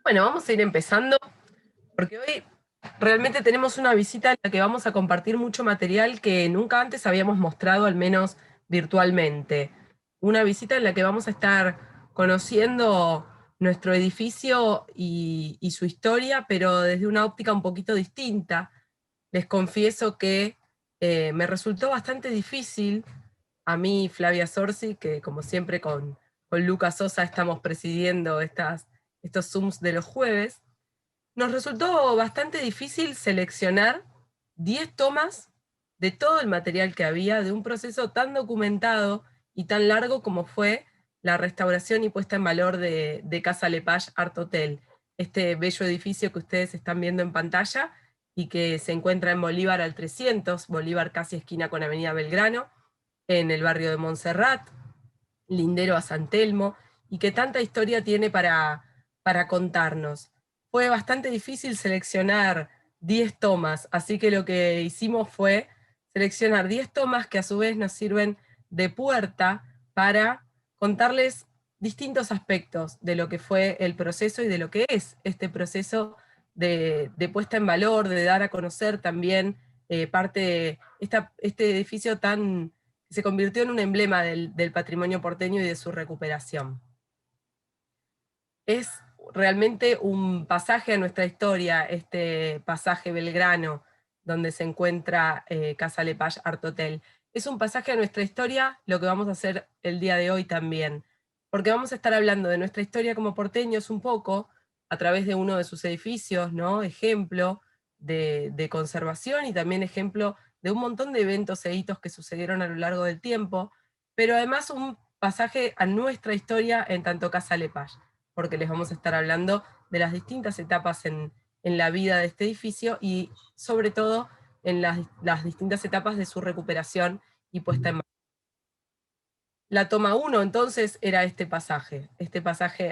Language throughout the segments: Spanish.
Bueno, vamos a ir empezando, porque hoy realmente tenemos una visita en la que vamos a compartir mucho material que nunca antes habíamos mostrado, al menos virtualmente. Una visita en la que vamos a estar conociendo nuestro edificio y su historia, pero desde una óptica un poquito distinta. Les confieso que me resultó bastante difícil a mí, Flavia Sorsi, que como siempre con Lucas Sosa estamos presidiendo estos Zooms de los jueves. Nos resultó bastante difícil seleccionar 10 tomas de todo el material que había, de un proceso tan documentado y tan largo como fue la restauración y puesta en valor de Casa Lepage Art Hotel, este bello edificio que ustedes están viendo en pantalla y que se encuentra en Bolívar al 300, Bolívar casi esquina con Avenida Belgrano, en el barrio de Montserrat, lindero a San Telmo, y que tanta historia tiene para contarnos. Fue bastante difícil seleccionar 10 tomas, así que lo que hicimos fue seleccionar 10 tomas que a su vez nos sirven de puerta para contarles distintos aspectos de lo que fue el proceso y de lo que es este proceso de puesta en valor, de dar a conocer también parte de este edificio tan se convirtió en un emblema del patrimonio porteño y de su recuperación. Es realmente un pasaje a nuestra historia, este pasaje Belgrano, donde se encuentra Casa Lepage Art Hotel. Es un pasaje a nuestra historia, lo que vamos a hacer el día de hoy también, porque vamos a estar hablando de nuestra historia como porteños un poco, a través de uno de sus edificios, ¿no? Ejemplo de conservación y también ejemplo de un montón de eventos e hitos que sucedieron a lo largo del tiempo, pero además un pasaje a nuestra historia en tanto Casa Lepage, porque les vamos a estar hablando de las distintas etapas en la vida de este edificio y sobre todo en las distintas etapas de su recuperación y puesta en marcha. La toma 1 entonces era este pasaje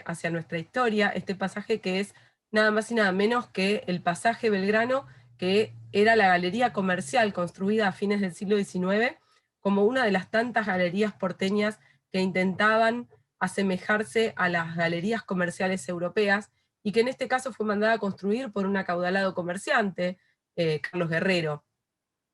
hacia nuestra historia, este pasaje que es nada más y nada menos que el pasaje Belgrano, que era la galería comercial construida a fines del siglo XIX, como una de las tantas galerías porteñas que intentaban asemejarse a las galerías comerciales europeas, y que en este caso fue mandada a construir por un acaudalado comerciante, Carlos Guerrero,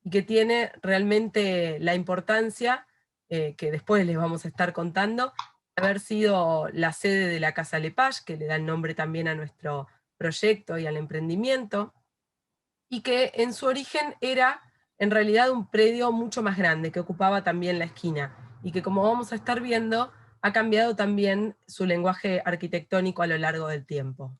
y que tiene realmente la importancia que después les vamos a estar contando, de haber sido la sede de la Casa Lepage, que le da el nombre también a nuestro proyecto y al emprendimiento, y que en su origen era en realidad un predio mucho más grande, que ocupaba también la esquina, y que como vamos a estar viendo, ha cambiado también su lenguaje arquitectónico a lo largo del tiempo.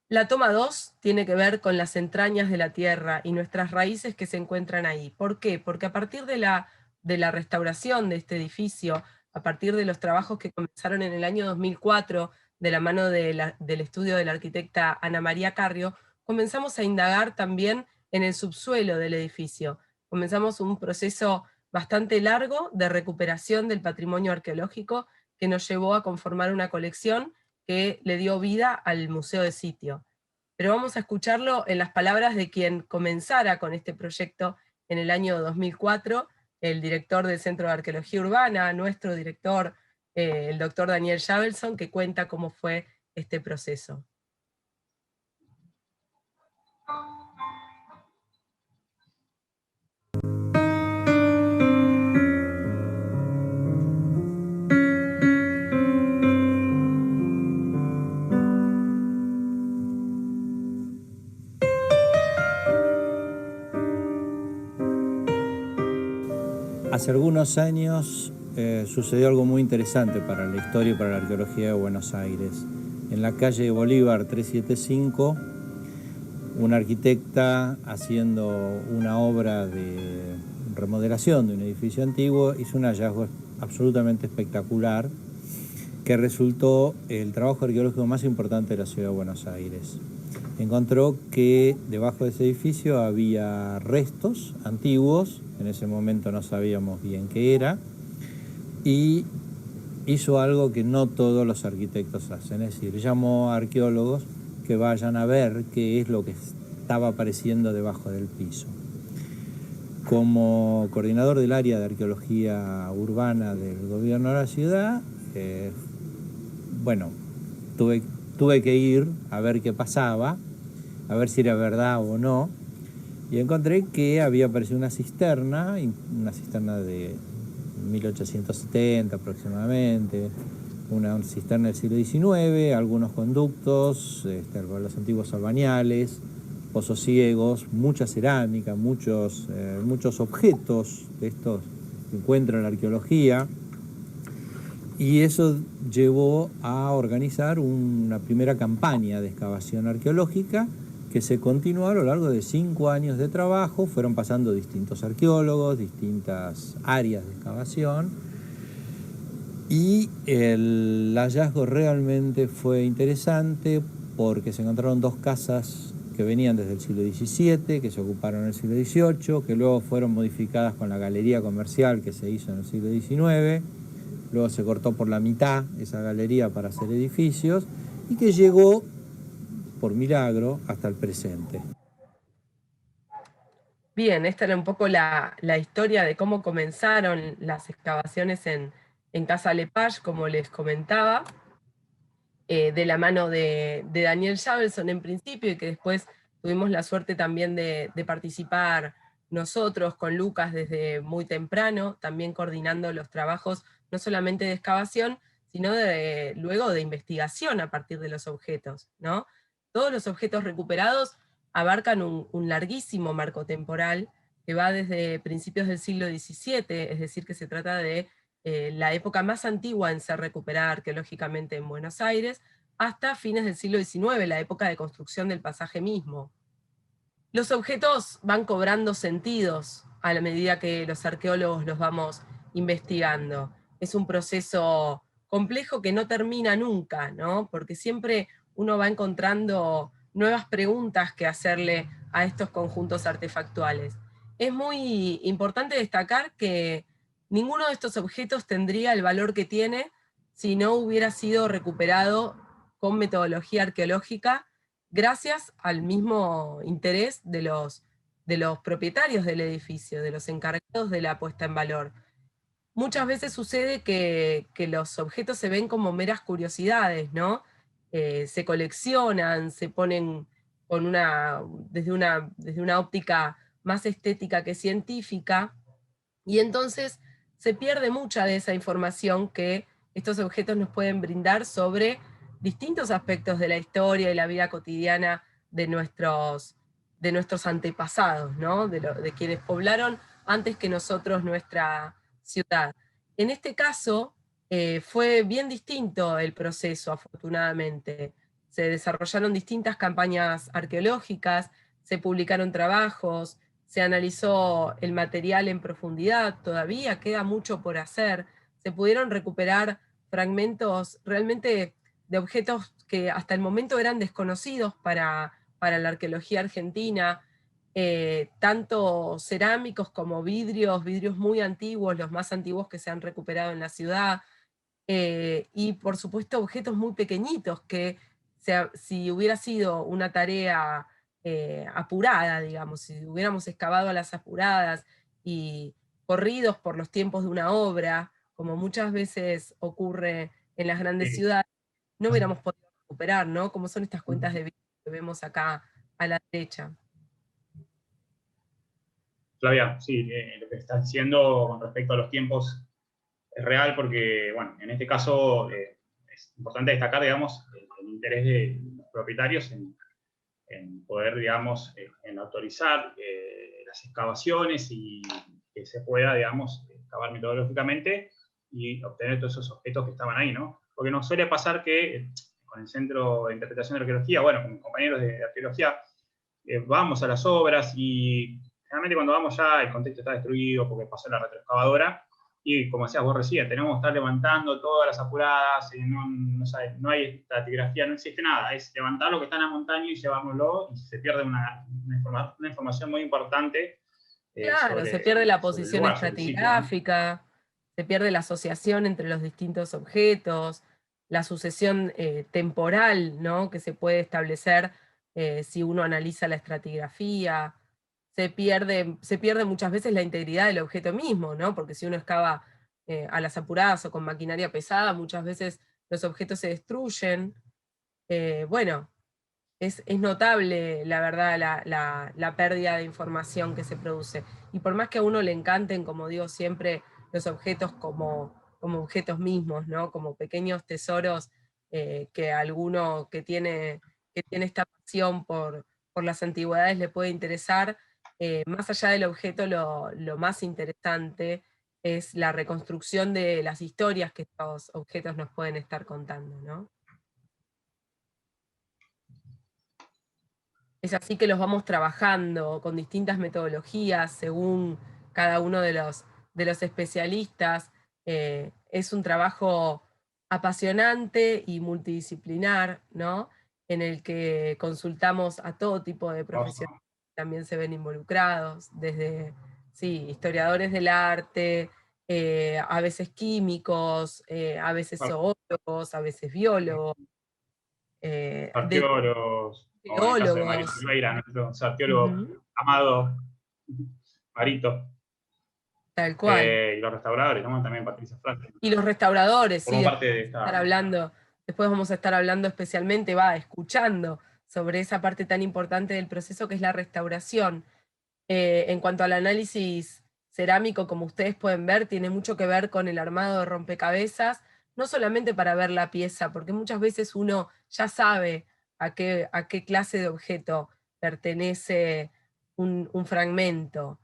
La toma 2 tiene que ver con las entrañas de la tierra y nuestras raíces que se encuentran ahí. ¿Por qué? Porque a partir de la restauración de este edificio, a partir de los trabajos que comenzaron en el año 2004, de la mano del estudio de la arquitecta Ana María Carrio, comenzamos a indagar también en el subsuelo del edificio. Comenzamos un proceso bastante largo de recuperación del patrimonio arqueológico que nos llevó a conformar una colección que le dio vida al Museo de Sitio. Pero vamos a escucharlo en las palabras de quien comenzara con este proyecto en el año 2004, el director del Centro de Arqueología Urbana, nuestro director, el doctor Daniel Javelson, que cuenta cómo fue este proceso. Hace algunos años sucedió algo muy interesante para la historia y para la arqueología de Buenos Aires. En la calle Bolívar 375, una arquitecta haciendo una obra de remodelación de un edificio antiguo hizo un hallazgo absolutamente espectacular que resultó el trabajo arqueológico más importante de la ciudad de Buenos Aires. Encontró que debajo de ese edificio había restos antiguos, en ese momento no sabíamos bien qué era, y hizo algo que no todos los arquitectos hacen, es decir, llamó a arqueólogos que vayan a ver qué es lo que estaba apareciendo debajo del piso. Como coordinador del área de arqueología urbana del gobierno de la ciudad, tuve tuve que ir a ver qué pasaba, a ver si era verdad o no, y encontré que había aparecido una cisterna de 1870 aproximadamente, una cisterna del siglo XIX, algunos conductos, los antiguos albañales, pozos ciegos, mucha cerámica, muchos objetos de estos que encuentran en la arqueología, y eso llevó a organizar una primera campaña de excavación arqueológica que se continuó a lo largo de 5 años de trabajo. Fueron pasando distintos arqueólogos, distintas áreas de excavación, y el hallazgo realmente fue interesante porque se encontraron 2 casas que venían desde el siglo XVII, que se ocuparon en el siglo XVIII, que luego fueron modificadas con la galería comercial que se hizo en el siglo XIX, luego se cortó por la mitad esa galería para hacer edificios, y que llegó, por milagro, hasta el presente. Bien, esta era un poco la historia de cómo comenzaron las excavaciones en Casa Lepage, como les comentaba, de la mano de Daniel Javelson en principio, y que después tuvimos la suerte también de participar nosotros con Lucas desde muy temprano, también coordinando los trabajos no solamente de excavación, sino luego de investigación a partir de los objetos, ¿no? Todos los objetos recuperados abarcan un larguísimo marco temporal que va desde principios del siglo XVII, es decir, que se trata de la época más antigua en ser recuperada arqueológicamente en Buenos Aires, hasta fines del siglo XIX, la época de construcción del pasaje mismo. Los objetos van cobrando sentidos a la medida que los arqueólogos los vamos investigando. Es un proceso complejo que no termina nunca, ¿no? Porque siempre uno va encontrando nuevas preguntas que hacerle a estos conjuntos artefactuales. Es muy importante destacar que ninguno de estos objetos tendría el valor que tiene si no hubiera sido recuperado con metodología arqueológica, gracias al mismo interés de los propietarios del edificio, de los encargados de la puesta en valor. Muchas veces sucede que los objetos se ven como meras curiosidades, ¿no? Se coleccionan, se ponen desde una óptica más estética que científica, y entonces se pierde mucha de esa información que estos objetos nos pueden brindar sobre distintos aspectos de la historia y la vida cotidiana de nuestros antepasados, ¿no? De quienes poblaron antes que nosotros nuestra ciudad. En este caso, fue bien distinto el proceso, afortunadamente. Se desarrollaron distintas campañas arqueológicas, se publicaron trabajos, se analizó el material en profundidad, todavía queda mucho por hacer, se pudieron recuperar fragmentos realmente de objetos que hasta el momento eran desconocidos para la arqueología argentina, tanto cerámicos como vidrios muy antiguos, los más antiguos que se han recuperado en la ciudad, y por supuesto objetos muy pequeñitos que si hubiera sido una tarea apurada, digamos, si hubiéramos excavado a las apuradas y corridos por los tiempos de una obra, como muchas veces ocurre en las grandes ciudades, no hubiéramos podido recuperar, ¿no? Como son estas cuentas de vidrio que vemos acá a la derecha. Flavia, sí, lo que estás diciendo con respecto a los tiempos es real porque, bueno, en este caso es importante destacar, digamos, el interés de los propietarios en poder, digamos, en autorizar las excavaciones y que se pueda, digamos, excavar metodológicamente y obtener todos esos objetos que estaban ahí, ¿no? Porque nos suele pasar que con el Centro de Interpretación de Arqueología, bueno, con compañeros de arqueología, vamos a las obras y generalmente cuando vamos ya el contexto está destruido porque pasó la retroexcavadora y como decías vos recién, tenemos que estar levantando todas las apuradas, no hay estratigrafía, no existe nada, es levantar lo que está en la montaña y llevárnoslo y se pierde una información muy importante. Claro, se pierde la posición estratigráfica, se pierde la asociación entre los distintos objetos, la sucesión temporal, ¿no? Que se puede establecer si uno analiza la estratigrafía. Se pierde muchas veces la integridad del objeto mismo, ¿no? Porque si uno excava a las apuradas o con maquinaria pesada, muchas veces los objetos se destruyen. bueno, es notable, la verdad, la pérdida de información que se produce. Y por más que a uno le encanten, como digo siempre, los objetos como objetos mismos, ¿no? Como pequeños tesoros que alguno que tiene esta pasión por las antigüedades le puede interesar, más allá del objeto, lo más interesante es la reconstrucción de las historias que estos objetos nos pueden estar contando, ¿no? Es así que los vamos trabajando con distintas metodologías según cada uno de los especialistas. Es un trabajo apasionante y multidisciplinar, ¿no? En el que consultamos a todo tipo de profesionales que también se ven involucrados, desde sí, historiadores del arte, a veces químicos, a veces zoólogos, a veces biólogos, de Arqueólogos, o en el caso de Marito geólogos. Silveira, nuestro arqueólogo Ujú. amado, Marito, Tal cual. y los restauradores, ¿no? También Patricia Franklin. Y los restauradores, sí, Formo parte de esta. después vamos a estar hablando especialmente, escuchando sobre esa parte tan importante del proceso que es la restauración. En cuanto al análisis cerámico, como ustedes pueden ver, tiene mucho que ver con el armado de rompecabezas, no solamente para ver la pieza, porque muchas veces uno ya sabe a qué clase de objeto pertenece un fragmento,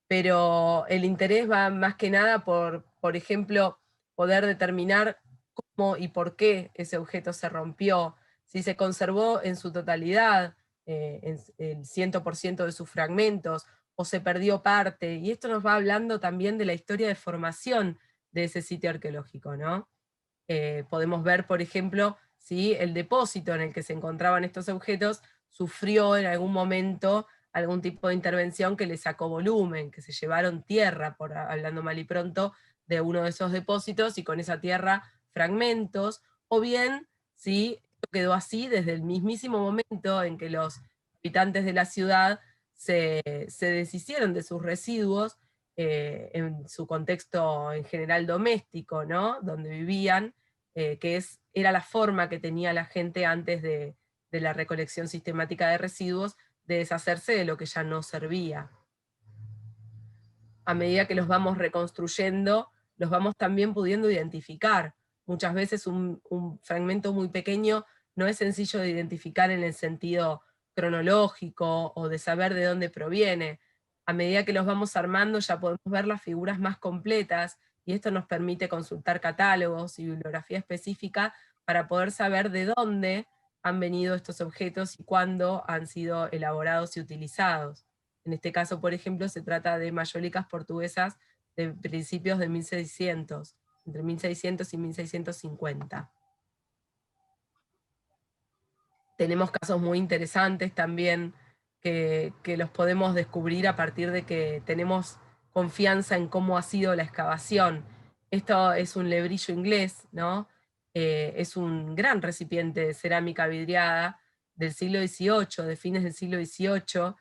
pero el interés va más que nada por ejemplo, poder determinar cómo y por qué ese objeto se rompió, si se conservó en su totalidad, en el 100% de sus fragmentos, o se perdió parte, y esto nos va hablando también de la historia de formación de ese sitio arqueológico, ¿no? Podemos ver, por ejemplo, si el depósito en el que se encontraban estos objetos sufrió en algún momento algún tipo de intervención que le sacó volumen, que se llevaron tierra, hablando mal y pronto, de uno de esos depósitos, y con esa tierra fragmentos, o bien si quedó así desde el mismísimo momento en que los habitantes de la ciudad se deshicieron de sus residuos, en su contexto en general doméstico, ¿no? Donde vivían, era la forma que tenía la gente antes de la recolección sistemática de residuos, de deshacerse de lo que ya no servía. A medida que los vamos reconstruyendo, los vamos también pudiendo identificar. Muchas veces un fragmento muy pequeño no es sencillo de identificar en el sentido cronológico o de saber de dónde proviene. A medida que los vamos armando ya podemos ver las figuras más completas, y esto nos permite consultar catálogos y bibliografía específica para poder saber de dónde han venido estos objetos y cuándo han sido elaborados y utilizados. En este caso, por ejemplo, se trata de mayólicas portuguesas de principios de 1600, entre 1600 y 1650. Tenemos casos muy interesantes también que los podemos descubrir a partir de que tenemos confianza en cómo ha sido la excavación. Esto es un lebrillo inglés, ¿no? Es un gran recipiente de cerámica vidriada del siglo XVIII, de fines del siglo XVIII,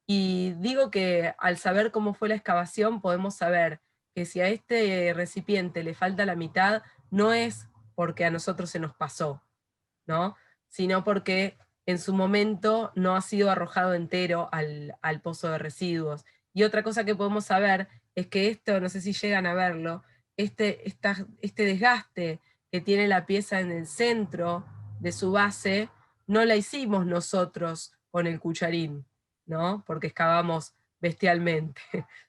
y digo que al saber cómo fue la excavación podemos saber que si a este recipiente le falta la mitad, no es porque a nosotros se nos pasó, ¿no? Sino porque en su momento no ha sido arrojado entero al pozo de residuos. Y otra cosa que podemos saber es que esto, no sé si llegan a verlo, este desgaste que tiene la pieza en el centro de su base, no la hicimos nosotros con el cucharín, ¿no? Porque excavamos bestialmente,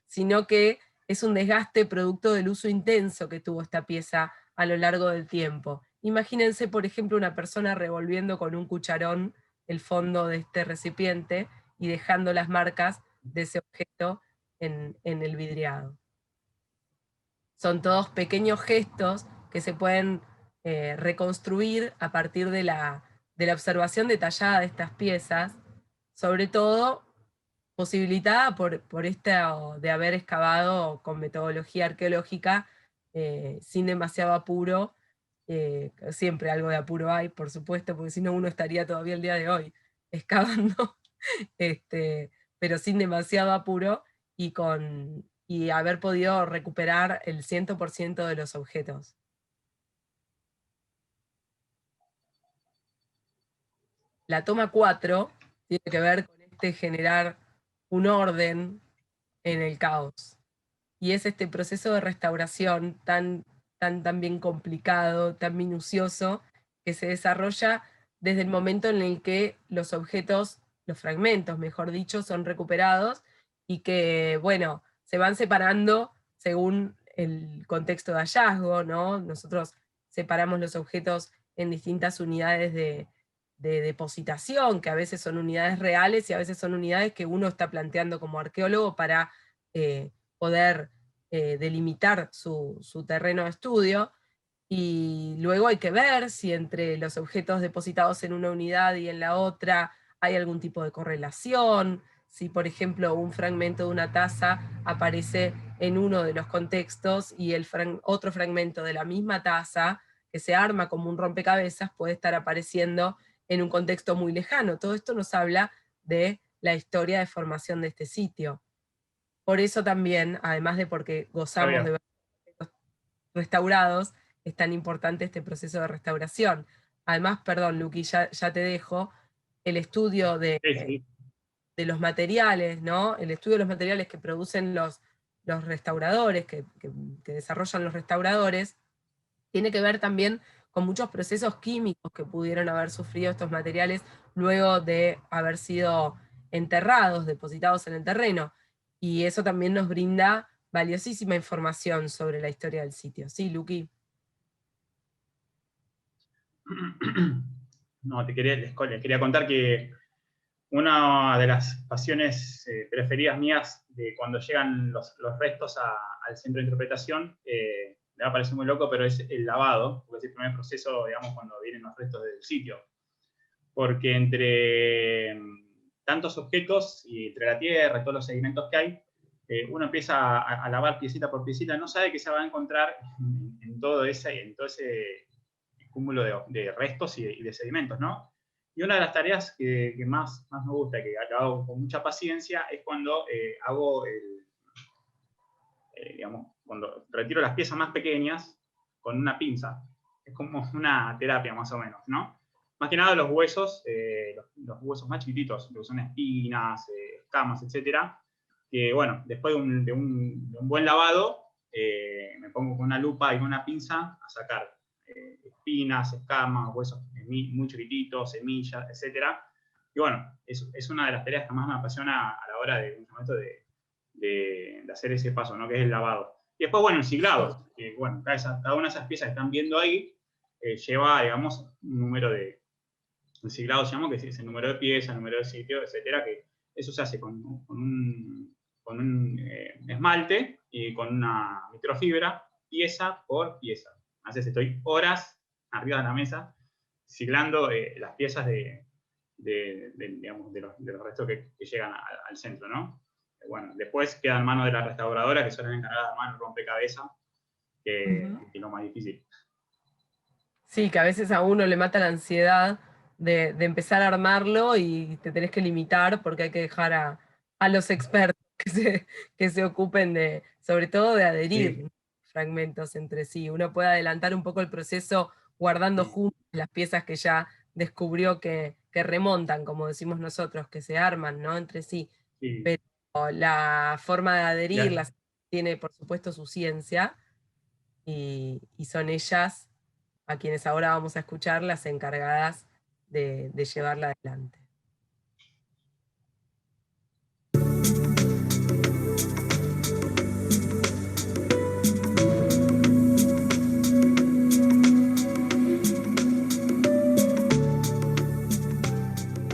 sino que es un desgaste producto del uso intenso que tuvo esta pieza a lo largo del tiempo. Imagínense, por ejemplo, una persona revolviendo con un cucharón el fondo de este recipiente y dejando las marcas de ese objeto en el vidriado. Son todos pequeños gestos que se pueden reconstruir a partir de la observación detallada de estas piezas, sobre todo posibilitada por esto de haber excavado con metodología arqueológica, sin demasiado apuro. Siempre algo de apuro hay, por supuesto, porque si no uno estaría todavía el día de hoy excavando, pero sin demasiado apuro, y haber podido recuperar el 100% de los objetos. la toma 4 tiene que ver con generar un orden en el caos. Y es este proceso de restauración tan bien complicado, tan minucioso, que se desarrolla desde el momento en el que los objetos, los fragmentos, mejor dicho, son recuperados y que, bueno, se van separando según el contexto de hallazgo, ¿no? Nosotros separamos los objetos en distintas unidades de depositación, que a veces son unidades reales y a veces son unidades que uno está planteando como arqueólogo para poder delimitar su terreno de estudio, y luego hay que ver si entre los objetos depositados en una unidad y en la otra hay algún tipo de correlación, si por ejemplo un fragmento de una taza aparece en uno de los contextos y otro fragmento de la misma taza, que se arma como un rompecabezas, puede estar apareciendo en un contexto muy lejano. Todo esto nos habla de la historia de formación de este sitio. Por eso también, además de porque gozamos de ver restaurados, es tan importante este proceso de restauración. Además, perdón, Luqui, ya te dejo, el estudio de los materiales, ¿no? El estudio de los materiales que producen los restauradores, que desarrollan los restauradores, tiene que ver también con muchos procesos químicos que pudieron haber sufrido estos materiales luego de haber sido enterrados, depositados en el terreno. Y eso también nos brinda valiosísima información sobre la historia del sitio. ¿Sí, Luqui? No, les quería contar que una de las pasiones preferidas mías de cuando llegan los restos al centro de interpretación, me va a parecer muy loco, pero es el lavado, porque es el primer proceso, digamos, cuando vienen los restos del sitio. Porque entre tantos objetos y entre la tierra y todos los sedimentos que hay, uno empieza a lavar piecita por piecita, no sabe qué se va a encontrar en todo ese cúmulo de restos y de sedimentos, ¿no? Y una de las tareas que más me gusta, que hago con mucha paciencia, es cuando hago digamos, cuando retiro las piezas más pequeñas con una pinza. Es como una terapia más o menos, ¿no? Más que nada los huesos más chiquititos, que son espinas, escamas, etcétera, que bueno, después de un buen lavado, me pongo con una lupa y con una pinza a sacar espinas, escamas, huesos muy chiquititos, semillas, etcétera. Y bueno, es una de las tareas que más me apasiona a la hora de hacer ese paso, ¿no? Que es el lavado. Y después, bueno, el siglado. Bueno, cada una de esas piezas que están viendo ahí lleva, digamos, un número de... El siglado se llama, que es el número de piezas, el número de sitio, etcétera, que eso se hace con un esmalte y con una microfibra, pieza por pieza. Entonces estoy horas arriba de la mesa siglando las piezas digamos, de los restos que llegan al centro, ¿no? Bueno, después queda en manos de la restauradora, que son las encargadas de armar el rompecabezas, que es lo más difícil. Sí, que a veces a uno le mata la ansiedad de empezar a armarlo y te tenés que limitar porque hay que dejar a los expertos que se ocupen sobre todo de adherir fragmentos entre sí. Uno puede adelantar un poco el proceso guardando juntas las piezas que ya descubrió que remontan, como decimos nosotros, que se arman, ¿no? Entre sí. Pero la forma de adherirlas tiene, por supuesto, su ciencia, y son ellas, a quienes ahora vamos a escuchar, las encargadas de llevarla adelante.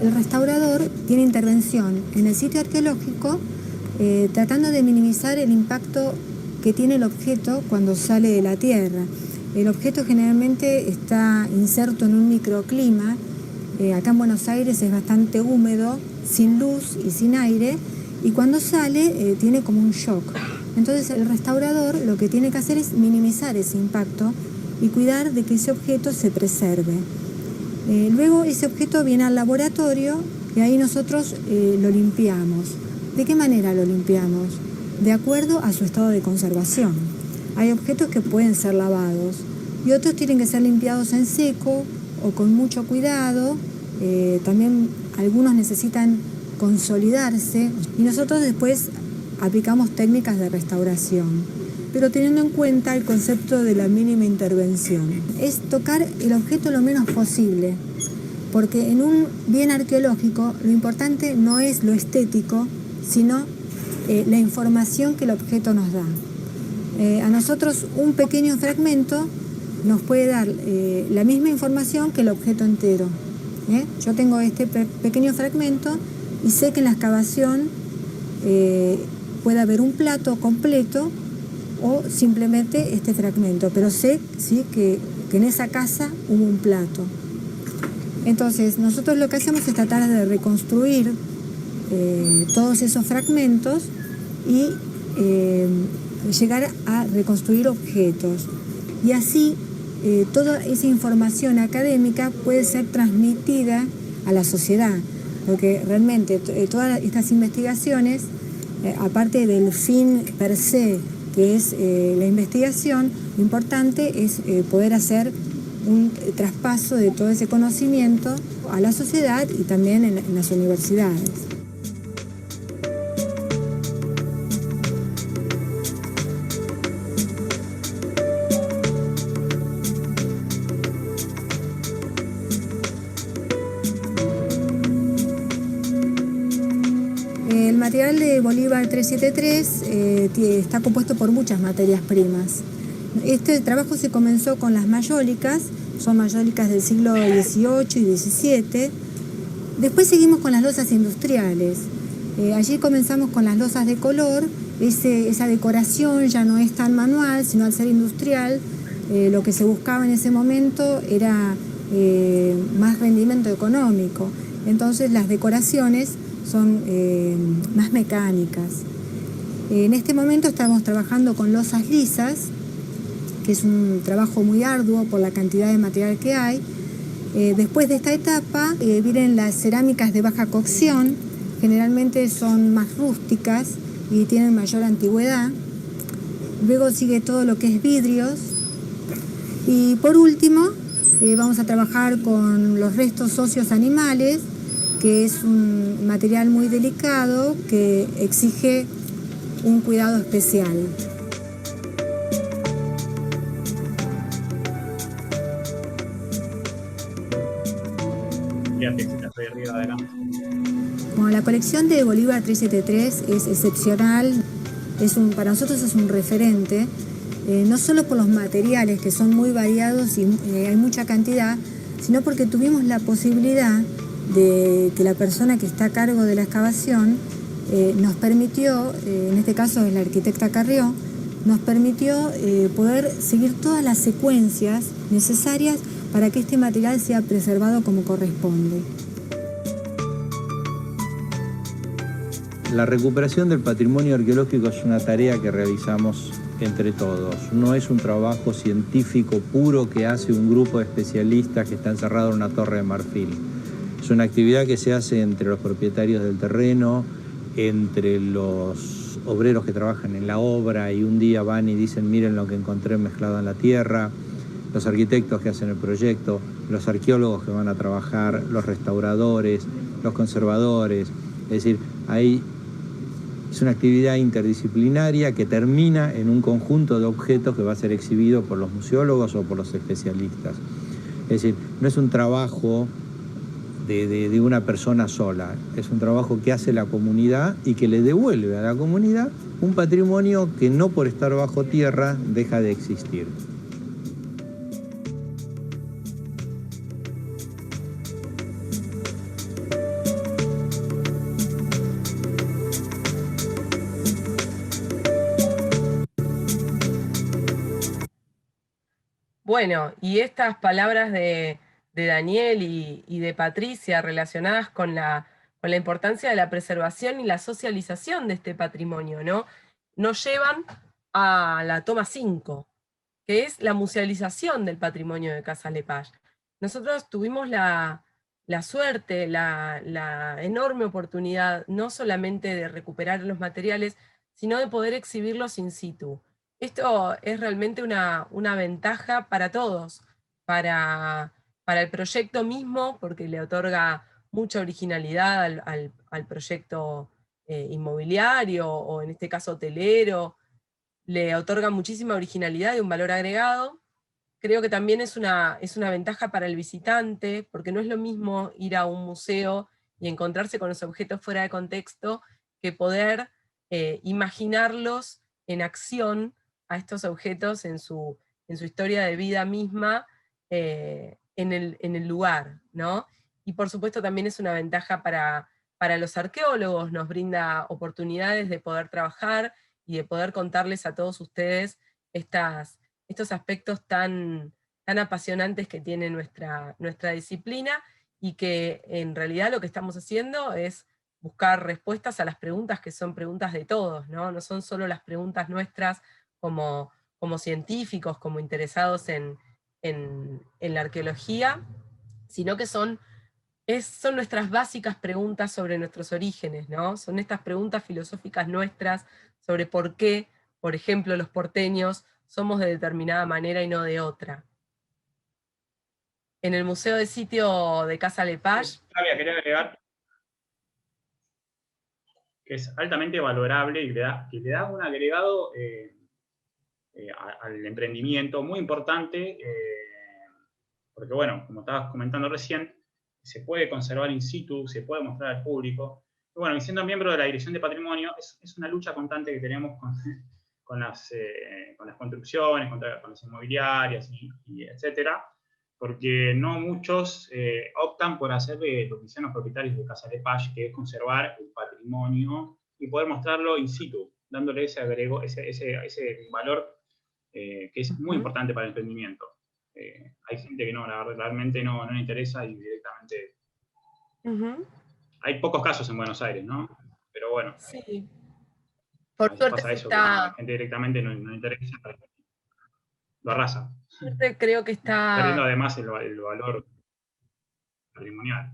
El restaurador tiene intervención en el sitio arqueológico tratando de minimizar el impacto que tiene el objeto cuando sale de la tierra. El objeto generalmente está inserto en un microclima. Acá en Buenos Aires es bastante húmedo, sin luz y sin aire, y cuando sale tiene como un shock. Entonces el restaurador lo que tiene que hacer es minimizar ese impacto y cuidar de que ese objeto se preserve. Luego ese objeto viene al laboratorio y ahí nosotros lo limpiamos. ¿De qué manera lo limpiamos? De acuerdo a su estado de conservación. Hay objetos que pueden ser lavados y otros tienen que ser limpiados en seco o con mucho cuidado también algunos necesitan consolidarse y nosotros después aplicamos técnicas de restauración, pero teniendo en cuenta el concepto de la mínima intervención. Es tocar el objeto lo menos posible, porque en un bien arqueológico lo importante no es lo estético, sino la información que el objeto nos da. A nosotros un pequeño fragmento nos puede dar la misma información que el objeto entero. Yo tengo este pequeño fragmento y sé que en la excavación puede haber un plato completo o simplemente este fragmento, pero sé sí, que en esa casa hubo un plato. Entonces nosotros lo que hacemos es tratar de reconstruir todos esos fragmentos y llegar a reconstruir objetos. Y así toda esa información académica puede ser transmitida a la sociedad, porque realmente todas estas investigaciones, aparte del fin per se, que es la investigación, lo importante es poder hacer un traspaso de todo ese conocimiento a la sociedad y también en las universidades. El material de Bolívar 373 está compuesto por muchas materias primas. Este trabajo se comenzó con las mayólicas, son mayólicas del siglo XVIII y XVII. Después seguimos con las losas industriales. Allí comenzamos con las losas de color. Esa decoración ya no es tan manual, sino al ser industrial, lo que se buscaba en ese momento era más rendimiento económico. Entonces las decoraciones son más mecánicas. En este momento estamos trabajando con losas lisas, que es un trabajo muy arduo por la cantidad de material que hay. Después de esta etapa vienen las cerámicas de baja cocción, generalmente son más rústicas y tienen mayor antigüedad. Luego sigue todo lo que es vidrios. Y por último vamos a trabajar con los restos óseos animales, que es un material muy delicado que exige un cuidado especial. Bueno, la colección de Bolívar 373 es excepcional, para nosotros es un referente, no solo por los materiales que son muy variados y hay mucha cantidad, sino porque tuvimos la posibilidad de que la persona que está a cargo de la excavación nos permitió, en este caso es la arquitecta Carrió, nos permitió poder seguir todas las secuencias necesarias para que este material sea preservado como corresponde. La recuperación del patrimonio arqueológico es una tarea que realizamos entre todos. No es un trabajo científico puro que hace un grupo de especialistas que está encerrado en una torre de marfil. Es una actividad que se hace entre los propietarios del terreno, entre los obreros que trabajan en la obra y un día van y dicen miren lo que encontré mezclado en la tierra, los arquitectos que hacen el proyecto, los arqueólogos que van a trabajar, los restauradores, los conservadores. Es decir, es una actividad interdisciplinaria que termina en un conjunto de objetos que va a ser exhibido por los museólogos o por los especialistas. Es decir, no es un trabajo de una persona sola, es un trabajo que hace la comunidad y que le devuelve a la comunidad un patrimonio que no por estar bajo tierra deja de existir. Bueno, y estas palabras de Daniel y de Patricia relacionadas con la importancia de la preservación y la socialización de este patrimonio, ¿no? Nos llevan a la toma 5, que es la musealización del patrimonio de Casa Lepage. Nosotros tuvimos la suerte, la enorme oportunidad, no solamente de recuperar los materiales, sino de poder exhibirlos in situ. Esto es realmente una ventaja para todos, para para el proyecto mismo, porque le otorga mucha originalidad al proyecto inmobiliario, o en este caso hotelero, le otorga muchísima originalidad y un valor agregado. Creo que también es una ventaja para el visitante, porque no es lo mismo ir a un museo y encontrarse con los objetos fuera de contexto, que poder imaginarlos en acción a estos objetos en su historia de vida misma, en el lugar, ¿no? Y por supuesto también es una ventaja para los arqueólogos, nos brinda oportunidades de poder trabajar y de poder contarles a todos ustedes estos aspectos tan apasionantes que tiene nuestra disciplina, y que en realidad lo que estamos haciendo es buscar respuestas a las preguntas que son preguntas de todos, ¿no? No son solo las preguntas nuestras como científicos, como interesados en la arqueología, sino que son nuestras básicas preguntas sobre nuestros orígenes, ¿no? Son estas preguntas filosóficas nuestras sobre por qué, por ejemplo, los porteños somos de determinada manera y no de otra. En el Museo de Sitio de Casa Lepage. Flavia, quería agregar que es altamente valorable y le da un agregado al emprendimiento muy importante, porque bueno, como estabas comentando recién, se puede conservar in situ, se puede mostrar al público. Y bueno, y siendo miembro de la Dirección de Patrimonio, es una lucha constante que tenemos con las construcciones, con las inmobiliarias, y etcétera, porque no muchos optan por hacer lo que hicieron los propietarios de Casa Lepage, que es conservar el patrimonio y poder mostrarlo in situ, dándole ese agrego, ese valor que es muy importante para el emprendimiento. Hay gente que no, realmente no le interesa y directamente... Hay pocos casos en Buenos Aires, ¿no? Pero bueno, sí. Por suerte pasa eso, que la gente directamente no le interesa, lo arrasa. Creo que está... Perdiendo además el valor patrimonial.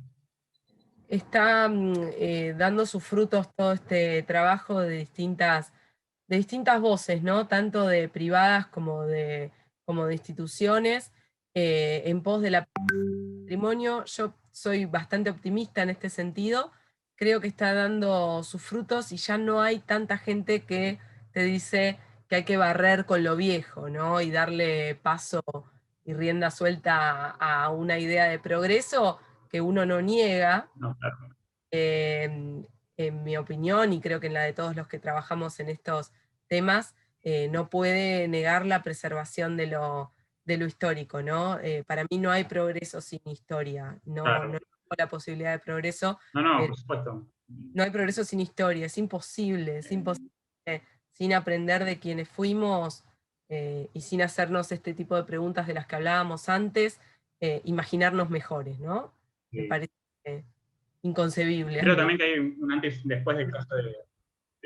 Está dando sus frutos todo este trabajo de distintas voces, ¿no? Tanto de privadas como de instituciones, en pos del patrimonio. Yo soy bastante optimista en este sentido. Creo que está dando sus frutos y ya no hay tanta gente que te dice que hay que barrer con lo viejo, ¿no? Y darle paso y rienda suelta a una idea de progreso que uno no niega. No, claro. En mi opinión, y creo que en la de todos los que trabajamos en estos temas, no puede negar la preservación de lo histórico, ¿no? Para mí no hay progreso sin historia, Claro. no hay la posibilidad de progreso. No, por supuesto. No hay progreso sin historia, es imposible sin aprender de quienes fuimos, y sin hacernos este tipo de preguntas de las que hablábamos antes, imaginarnos mejores, ¿no? Sí. Me parece inconcebible. Creo también que hay un antes y después del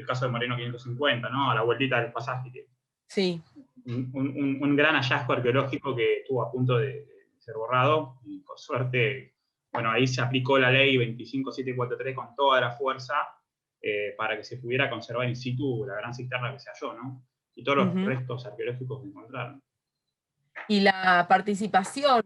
caso de Moreno 550, ¿no? A la vueltita del pasaje. Sí. Un gran hallazgo arqueológico que estuvo a punto de ser borrado, y por suerte, bueno, ahí se aplicó la ley 25743 con toda la fuerza para que se pudiera conservar in situ la gran cisterna que se halló, ¿no? Y todos los restos arqueológicos que encontraron. Y la participación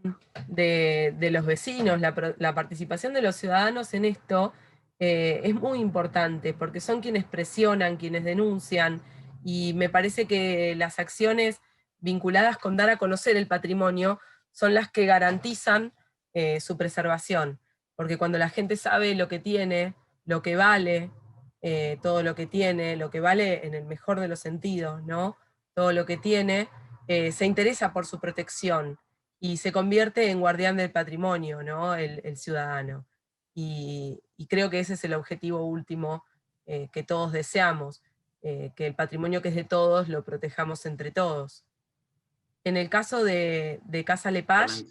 de los vecinos, la participación de los ciudadanos en esto es muy importante, porque son quienes presionan, quienes denuncian, y me parece que las acciones vinculadas con dar a conocer el patrimonio son las que garantizan su preservación, porque cuando la gente sabe lo que tiene, lo que vale, todo lo que tiene, lo que vale en el mejor de los sentidos, ¿no? Todo lo que tiene, se interesa por su protección y se convierte en guardián del patrimonio, ¿no? El ciudadano. Y creo que ese es el objetivo último que todos deseamos, que el patrimonio que es de todos lo protejamos entre todos. En el caso de Casa Lepage,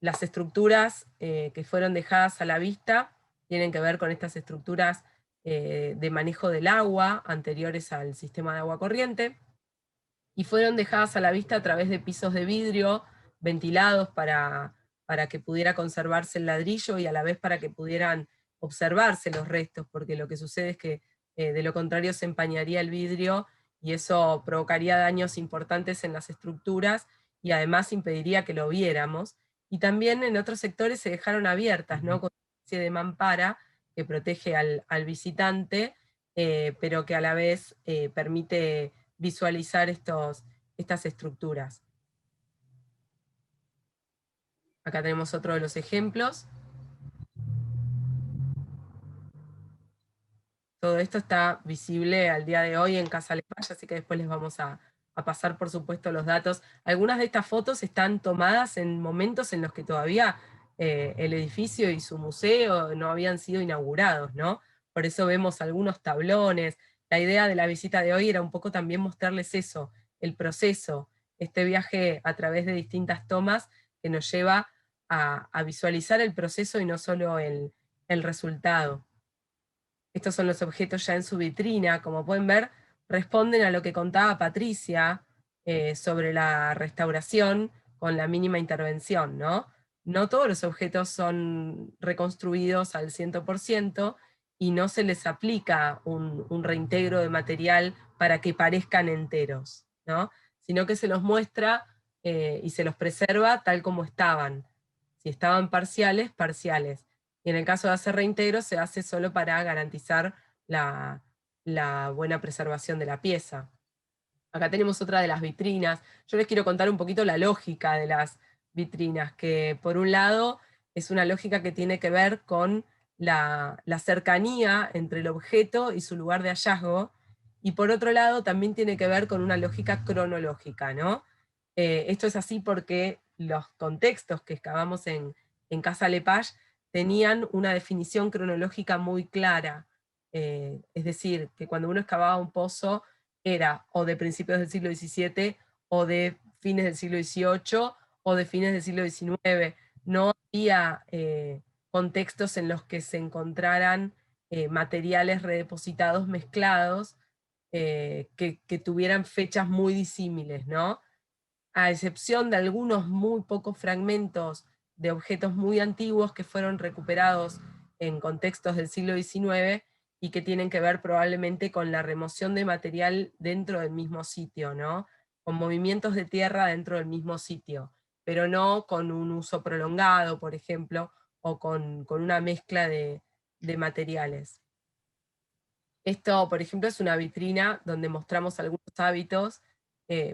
las estructuras que fueron dejadas a la vista tienen que ver con estas estructuras de manejo del agua anteriores al sistema de agua corriente, y fueron dejadas a la vista a través de pisos de vidrio ventilados para que pudiera conservarse el ladrillo y a la vez para que pudieran observarse los restos, porque lo que sucede es que de lo contrario se empañaría el vidrio y eso provocaría daños importantes en las estructuras y además impediría que lo viéramos. y también en otros sectores se dejaron abiertas, ¿no? Con una especie de mampara que protege al visitante, pero que a la vez permite visualizar estas estructuras. Acá tenemos otro de los ejemplos. Todo esto está visible al día de hoy en Casa Lepage, así que después les vamos a pasar, por supuesto, los datos. Algunas de estas fotos están tomadas en momentos en los que todavía el edificio y su museo no habían sido inaugurados, ¿no? Por eso vemos algunos tablones. La idea de la visita de hoy era un poco también mostrarles eso, el proceso, este viaje a través de distintas tomas que nos lleva a visualizar el proceso y no solo el resultado. Estos son los objetos ya en su vitrina, como pueden ver, responden a lo que contaba Patricia sobre la restauración con la mínima intervención, ¿no? No todos los objetos son reconstruidos al 100% y no se les aplica un reintegro de material para que parezcan enteros, ¿no? Sino que se los muestra y se los preserva tal como estaban. Si estaban parciales, parciales. Y en el caso de hacer reintegro se hace solo para garantizar la buena preservación de la pieza. Acá tenemos otra de las vitrinas. Yo les quiero contar un poquito la lógica de las vitrinas, que por un lado es una lógica que tiene que ver con la cercanía entre el objeto y su lugar de hallazgo, y por otro lado también tiene que ver con una lógica cronológica, ¿no? Esto es así porque los contextos que excavamos en Casa Lepage tenían una definición cronológica muy clara, es decir, que cuando uno excavaba un pozo era o de principios del siglo XVII, o de fines del siglo XVIII, o de fines del siglo XIX. No había contextos en los que se encontraran materiales redepositados mezclados que tuvieran fechas muy disímiles, ¿no? A excepción de algunos muy pocos fragmentos de objetos muy antiguos que fueron recuperados en contextos del siglo XIX y que tienen que ver probablemente con la remoción de material dentro del mismo sitio, ¿no? Con movimientos de tierra dentro del mismo sitio, pero no con un uso prolongado, por ejemplo, o con una mezcla de materiales. Esto, por ejemplo, es una vitrina donde mostramos algunos hábitos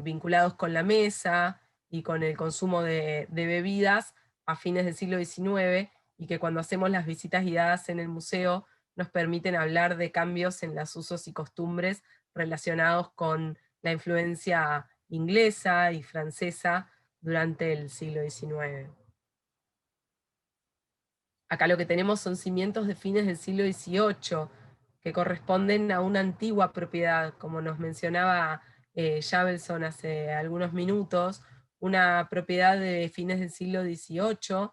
vinculados con la mesa y con el consumo de bebidas a fines del siglo XIX, y que cuando hacemos las visitas guiadas en el museo nos permiten hablar de cambios en los usos y costumbres relacionados con la influencia inglesa y francesa durante el siglo XIX. Acá lo que tenemos son cimientos de fines del siglo XVIII, que corresponden a una antigua propiedad, como nos mencionaba Javelson hace algunos minutos, una propiedad de fines del siglo XVIII,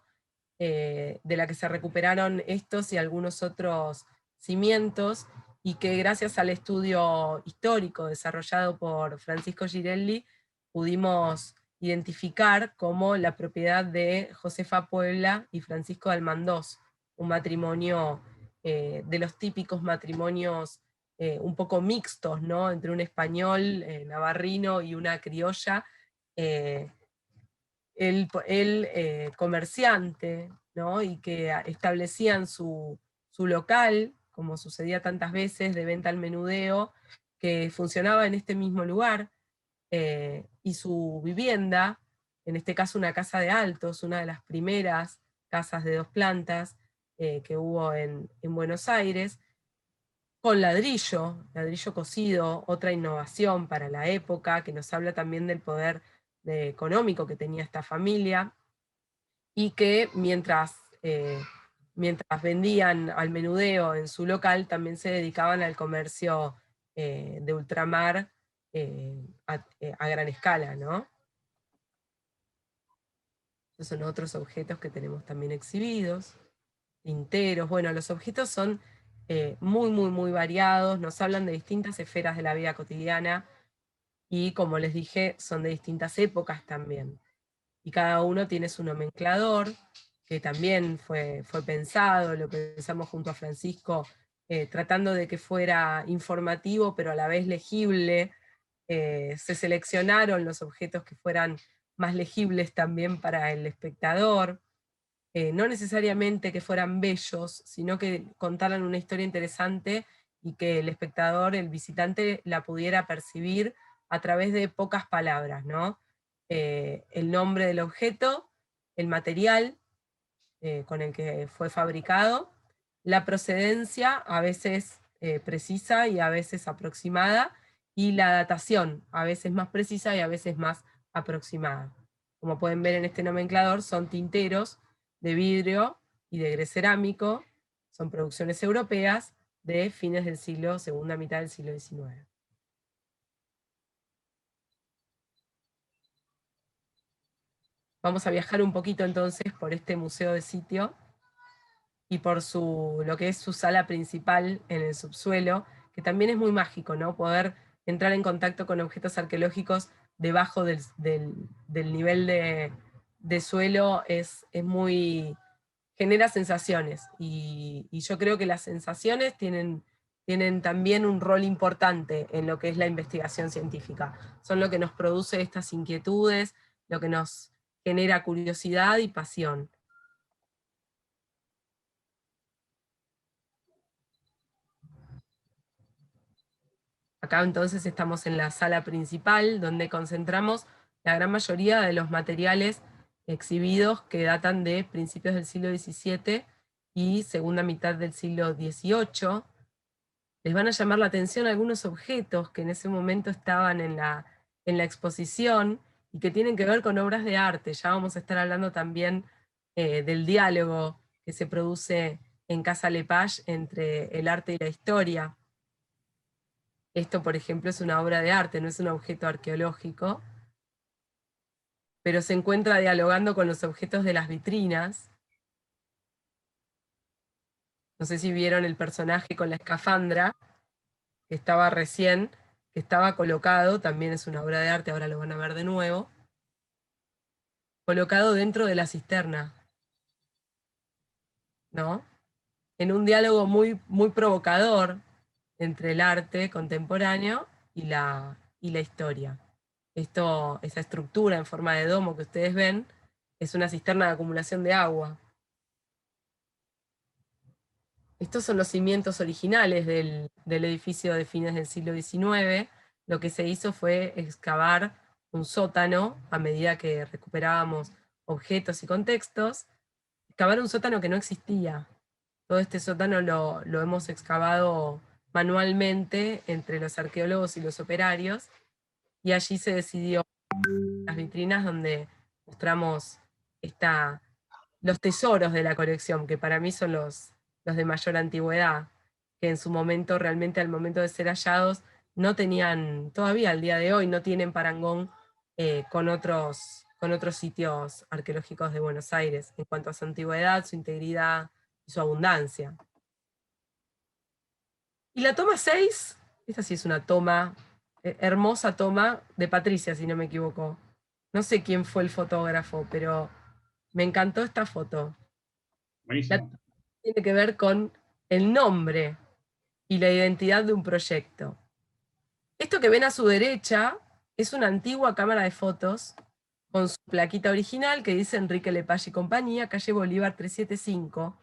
de la que se recuperaron estos y algunos otros cimientos, y que gracias al estudio histórico desarrollado por Francisco Girelli pudimos identificar como la propiedad de Josefa Puebla y Francisco de Almandós, un matrimonio de los típicos matrimonios un poco mixtos, ¿no? Entre un español navarrino y una criolla, comerciante, ¿no? Y que establecían su local, como sucedía tantas veces, de venta al menudeo, que funcionaba en este mismo lugar, y su vivienda, en este caso una casa de Altos, una de las primeras casas de 2 plantas que hubo en Buenos Aires, con ladrillo cocido, otra innovación para la época, que nos habla también del poder económico que tenía esta familia, y que mientras vendían al menudeo en su local, también se dedicaban al comercio de ultramar a gran escala, ¿no? Estos son otros objetos que tenemos también exhibidos, tinteros. Bueno, los objetos son muy, muy, muy variados, nos hablan de distintas esferas de la vida cotidiana, y como les dije, son de distintas épocas también. Y cada uno tiene su nomenclador, que también fue pensado, lo pensamos junto a Francisco, tratando de que fuera informativo, pero a la vez legible. Se seleccionaron los objetos que fueran más legibles también para el espectador, no necesariamente que fueran bellos, sino que contaran una historia interesante y que el espectador, el visitante, la pudiera percibir a través de pocas palabras, ¿no? El nombre del objeto, el material con el que fue fabricado, la procedencia, a veces precisa y a veces aproximada, y la datación, a veces más precisa y a veces más aproximada. Como pueden ver en este nomenclador, son tinteros de vidrio y de gres cerámico, son producciones europeas de fines del siglo, segunda mitad del siglo XIX. Vamos a viajar un poquito entonces por este museo de sitio y por lo que es su sala principal en el subsuelo, que también es muy mágico, ¿no? Poder entrar en contacto con objetos arqueológicos debajo del nivel de suelo genera sensaciones, y yo creo que las sensaciones tienen también un rol importante en lo que es la investigación científica. Son lo que nos produce estas inquietudes, lo que nos genera curiosidad y pasión. Acá entonces estamos en la sala principal, donde concentramos la gran mayoría de los materiales exhibidos que datan de principios del siglo XVII y segunda mitad del siglo XVIII. Les van a llamar la atención algunos objetos que en ese momento estaban en la exposición y que tienen que ver con obras de arte. Ya vamos a estar hablando también del diálogo que se produce en Casa Lepage entre el arte y la historia. Esto, por ejemplo, es una obra de arte, no es un objeto arqueológico, pero se encuentra dialogando con los objetos de las vitrinas. No sé si vieron el personaje con la escafandra, que estaba recién, que estaba colocado, también es una obra de arte, ahora lo van a ver de nuevo, colocado dentro de la cisterna, ¿no? En un diálogo muy, muy provocador entre el arte contemporáneo y la historia. Esa estructura en forma de domo que ustedes ven, es una cisterna de acumulación de agua. Estos son los cimientos originales del edificio de fines del siglo XIX. Lo que se hizo fue excavar un sótano a medida que recuperábamos objetos y contextos, excavar un sótano que no existía. Todo este sótano lo hemos excavado manualmente entre los arqueólogos y los operarios, y allí se decidió las vitrinas donde mostramos los tesoros de la colección, que para mí son los de mayor antigüedad, que en su momento, realmente al momento de ser hallados, no tenían, todavía al día de hoy, no tienen parangón con otros sitios arqueológicos de Buenos Aires, en cuanto a su antigüedad, su integridad y su abundancia. Y la toma 6, esta sí es una toma, hermosa toma de Patricia, si no me equivoco. No sé quién fue el fotógrafo, pero me encantó esta foto. Buenísimo. Tiene que ver con el nombre y la identidad de un proyecto. Esto que ven a su derecha es una antigua cámara de fotos con su plaquita original que dice Enrique Lepage y compañía, calle Bolívar 375,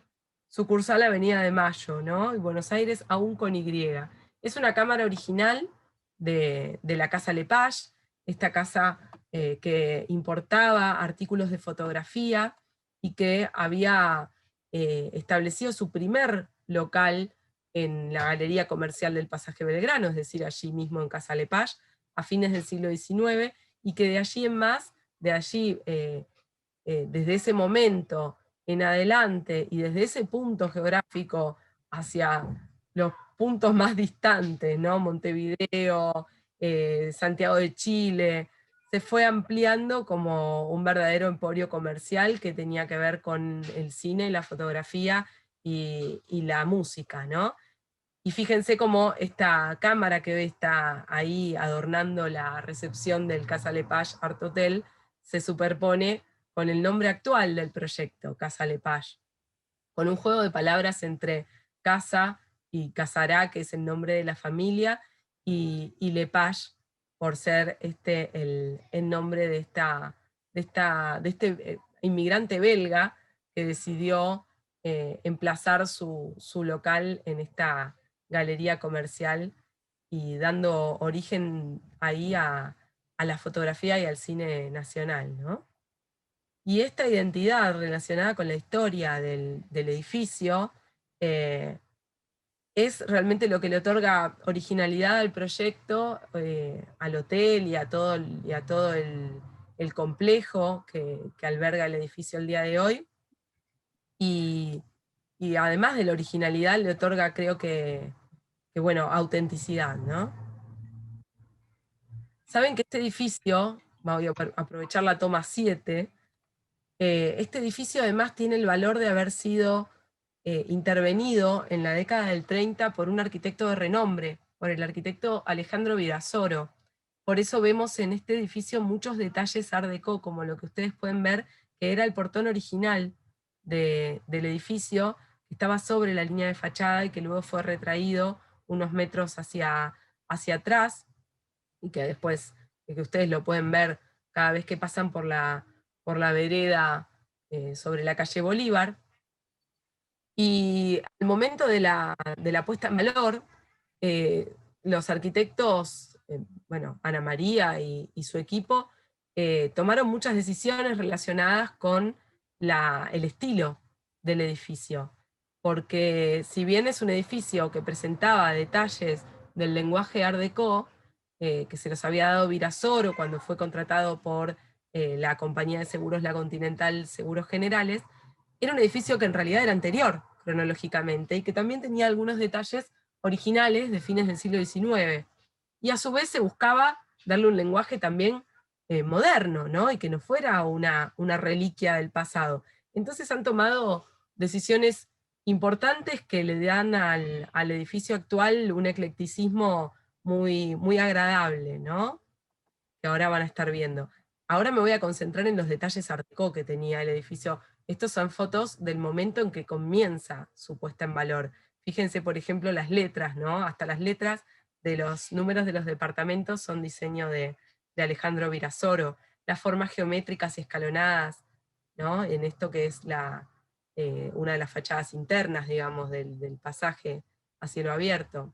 sucursal Avenida de Mayo, ¿no? Y Buenos Aires aún con Y. Es una cámara original de la Casa Lepage, esta casa que importaba artículos de fotografía y que había establecido su primer local en la Galería Comercial del Pasaje Belgrano, es decir, allí mismo en Casa Lepage, a fines del siglo XIX, y que de allí en más, desde ese momento en adelante, y desde ese punto geográfico hacia los puntos más distantes, ¿no? Montevideo, Santiago de Chile, se fue ampliando como un verdadero emporio comercial que tenía que ver con el cine, la fotografía y la música, ¿no? Y fíjense cómo esta cámara que está ahí adornando la recepción del Casa Lepage Art Hotel se superpone con el nombre actual del proyecto, Casa Lepage, con un juego de palabras entre casa y Casará, que es el nombre de la familia, y Lepage, por ser el nombre de esta este inmigrante belga que decidió emplazar su local en esta galería comercial y dando origen ahí a la fotografía y al cine nacional, ¿no? Y esta identidad relacionada con la historia del edificio es realmente lo que le otorga originalidad al proyecto, al hotel y a todo el complejo que alberga el edificio el día de hoy. Y además de la originalidad le otorga, creo que bueno, autenticidad, ¿no? Saben que este edificio, voy a aprovechar la toma 7, este edificio además tiene el valor de haber sido intervenido en la década del 30 por un arquitecto de renombre, por el arquitecto Alejandro Virasoro. Por eso vemos en este edificio muchos detalles art déco, como lo que ustedes pueden ver, que era el portón original del edificio, que estaba sobre la línea de fachada y que luego fue retraído unos metros hacia atrás, y que después, que ustedes lo pueden ver cada vez que pasan por la vereda sobre la calle Bolívar. Y al momento de la puesta en valor, los arquitectos, bueno, Ana María y su equipo, tomaron muchas decisiones relacionadas con el estilo del edificio. Porque si bien es un edificio que presentaba detalles del lenguaje art déco, que se los había dado Virasoro cuando fue contratado por la compañía de seguros La Continental Seguros Generales, era un edificio que en realidad era anterior cronológicamente y que también tenía algunos detalles originales de fines del siglo XIX. Y a su vez se buscaba darle un lenguaje también moderno, ¿no? Y que no fuera una reliquia del pasado. Entonces han tomado decisiones importantes que le dan al edificio actual un eclecticismo muy, muy agradable, ¿no? Que ahora van a estar viendo. Ahora me voy a concentrar en los detalles art déco que tenía el edificio. Estos son fotos del momento en que comienza su puesta en valor. Fíjense, por ejemplo, las letras, ¿no? Hasta las letras de los números de los departamentos son diseño de Alejandro Virasoro. Las formas geométricas y escalonadas, ¿no? En esto que es una de las fachadas internas, digamos, del pasaje a cielo abierto.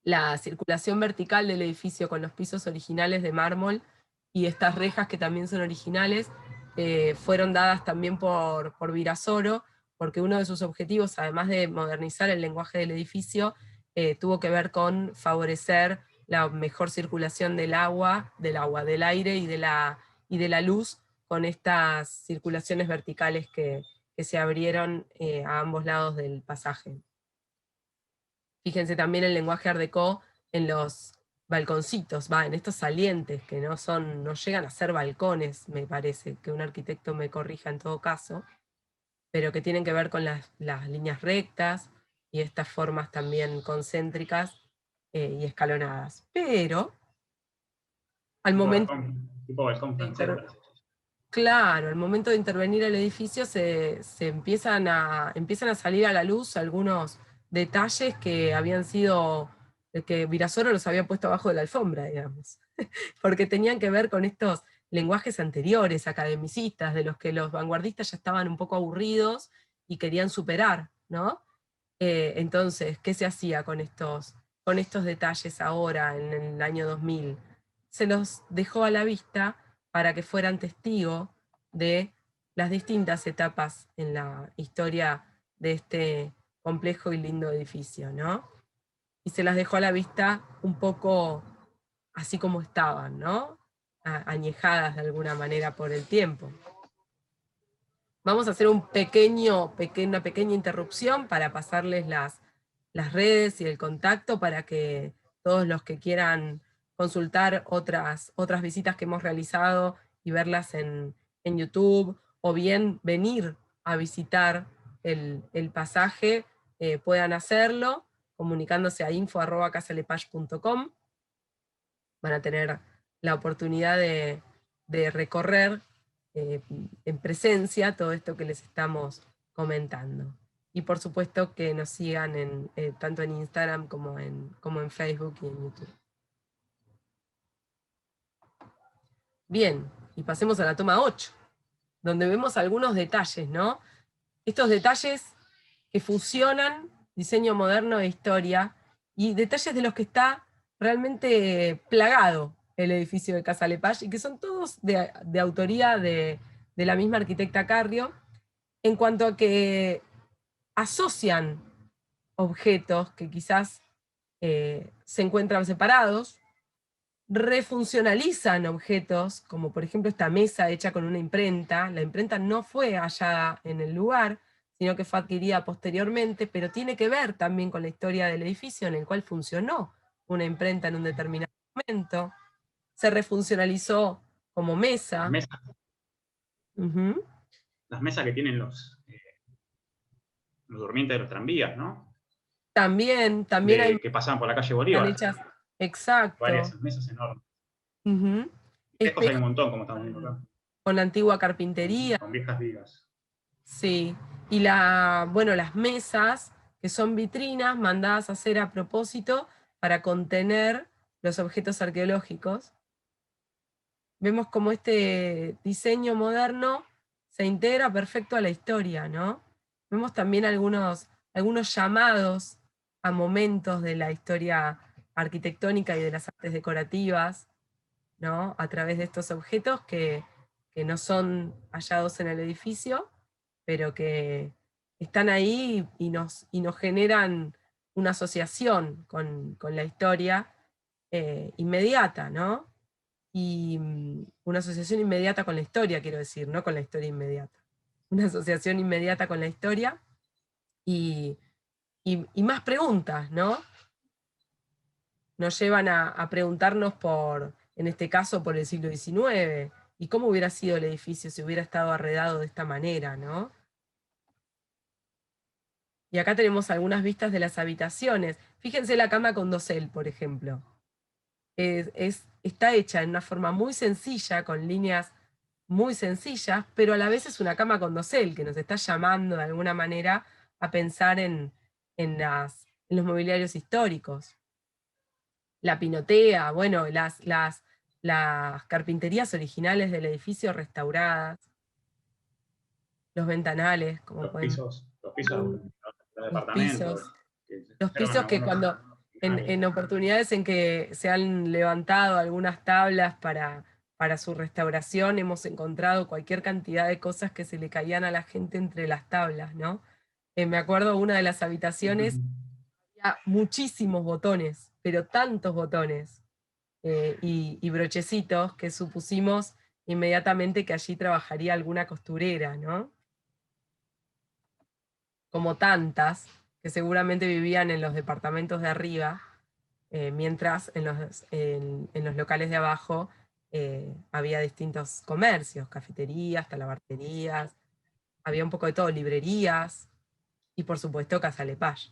La circulación vertical del edificio con los pisos originales de mármol y estas rejas que también son originales, fueron dadas también por Virasoro, porque uno de sus objetivos, además de modernizar el lenguaje del edificio, tuvo que ver con favorecer la mejor circulación del agua, del aire y de la luz, con estas circulaciones verticales que se abrieron a ambos lados del pasaje. Fíjense también el lenguaje art déco en los balconcitos, en estos salientes que no llegan a ser balcones, me parece, que un arquitecto me corrija en todo caso, pero que tienen que ver con las líneas rectas y estas formas también concéntricas y escalonadas. Pero, al momento... Tipo balcón francés. Claro, al momento de intervenir el edificio se empiezan a salir a la luz algunos detalles que habían sido, que Virasoro los había puesto abajo de la alfombra, digamos, porque tenían que ver con estos lenguajes anteriores, academicistas, de los que los vanguardistas ya estaban un poco aburridos y querían superar, ¿no? Entonces, ¿qué se hacía con estos detalles ahora, en el año 2000? Se los dejó a la vista para que fueran testigo de las distintas etapas en la historia de este complejo y lindo edificio, ¿no? Y se las dejó a la vista un poco así como estaban, ¿no? Añejadas de alguna manera por el tiempo. Vamos a hacer una pequeña interrupción para pasarles las redes y el contacto para que todos los que quieran consultar otras visitas que hemos realizado y verlas en YouTube, o bien venir a visitar el pasaje, puedan hacerlo comunicándose a info@casalepage.com. Van a tener la oportunidad de recorrer en presencia todo esto que les estamos comentando. Y por supuesto que nos sigan tanto en Instagram como en Facebook y en YouTube. Bien, y pasemos a la toma 8, donde vemos algunos detalles, ¿no? Estos detalles que fusionan diseño moderno e historia, y detalles de los que está realmente plagado el edificio de Casa Lepage, y que son todos de autoría de la misma arquitecta Carrió, en cuanto a que asocian objetos que quizás se encuentran separados, refuncionalizan objetos, como por ejemplo esta mesa hecha con una imprenta. La imprenta no fue hallada en el lugar, sino que fue adquirida posteriormente, pero tiene que ver también con la historia del edificio en el cual funcionó una imprenta en un determinado momento. Se refuncionalizó como Las mesa. mesas, Ujú. las mesas que tienen los durmientes de los tranvías, ¿no? También hay Que pasaban por la calle están Bolívar. hechas, exacto. Varias mesas enormes. Ujú. Espejos hay un Espejos montón, como estamos viendo acá, con antigua carpintería. con viejas vigas. Sí, y bueno, las mesas, que son vitrinas mandadas a hacer a propósito para contener los objetos arqueológicos. Vemos cómo este diseño moderno se integra perfecto a la historia, ¿no? Vemos también algunos llamados a momentos de la historia arquitectónica y de las artes decorativas, ¿no? A través de estos objetos que no son hallados en el edificio, pero que están ahí y nos generan una asociación con la historia inmediata, ¿no? Y una asociación inmediata con la historia, quiero decir, no con la historia inmediata. Una asociación inmediata con la historia y, y más preguntas, ¿no? Nos llevan a preguntarnos en este caso, por el siglo XIX, y cómo hubiera sido el edificio si hubiera estado arredado de esta manera, ¿no? Y acá tenemos algunas vistas de las habitaciones. Fíjense la cama con dosel, por ejemplo. Está hecha en una forma muy sencilla, con líneas muy sencillas, pero a la vez es una cama con dosel, que nos está llamando de alguna manera a pensar en los mobiliarios históricos. La pinotea, bueno, las carpinterías originales del edificio restauradas, los ventanales, como pueden ver, Los pisos de los los departamentos, pisos, que se los conservan pisos que algunos cuando, originales. en oportunidades en que se han levantado algunas tablas para su restauración, hemos encontrado cualquier cantidad de cosas que se le caían a la gente entre las tablas, ¿no? Me acuerdo una de las habitaciones, había muchísimos botones, pero tantos botones y brochecitos que supusimos inmediatamente que allí trabajaría alguna costurera, ¿no? Como tantas, que seguramente vivían en los departamentos de arriba, mientras en los locales de abajo había distintos comercios, cafeterías, talabarterías, había un poco de todo, librerías, y por supuesto Casa Lepage.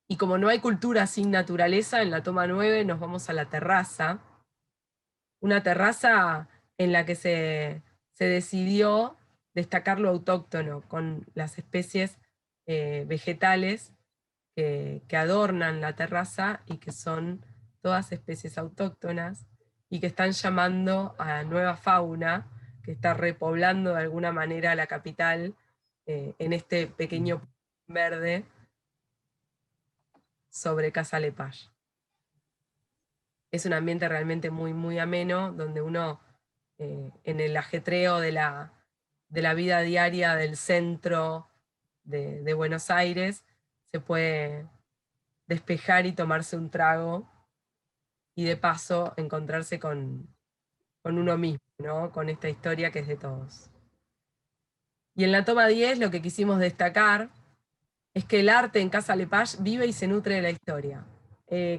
Y como no hay cultura sin naturaleza, en la toma 9 nos vamos a la terraza, una terraza en la que se decidió destacar lo autóctono, con las especies vegetales que adornan la terraza y que son todas especies autóctonas y que están llamando a nueva fauna que está repoblando de alguna manera la capital en este pequeño verde sobre Casa Lepage. Es un ambiente realmente muy, muy ameno, donde uno, en el ajetreo de la vida diaria del centro de Buenos Aires, se puede despejar y tomarse un trago y de paso encontrarse con uno mismo, ¿no? Con esta historia que es de todos. Y en la toma 10 lo que quisimos destacar es que el arte en Casa Lepage vive y se nutre de la historia.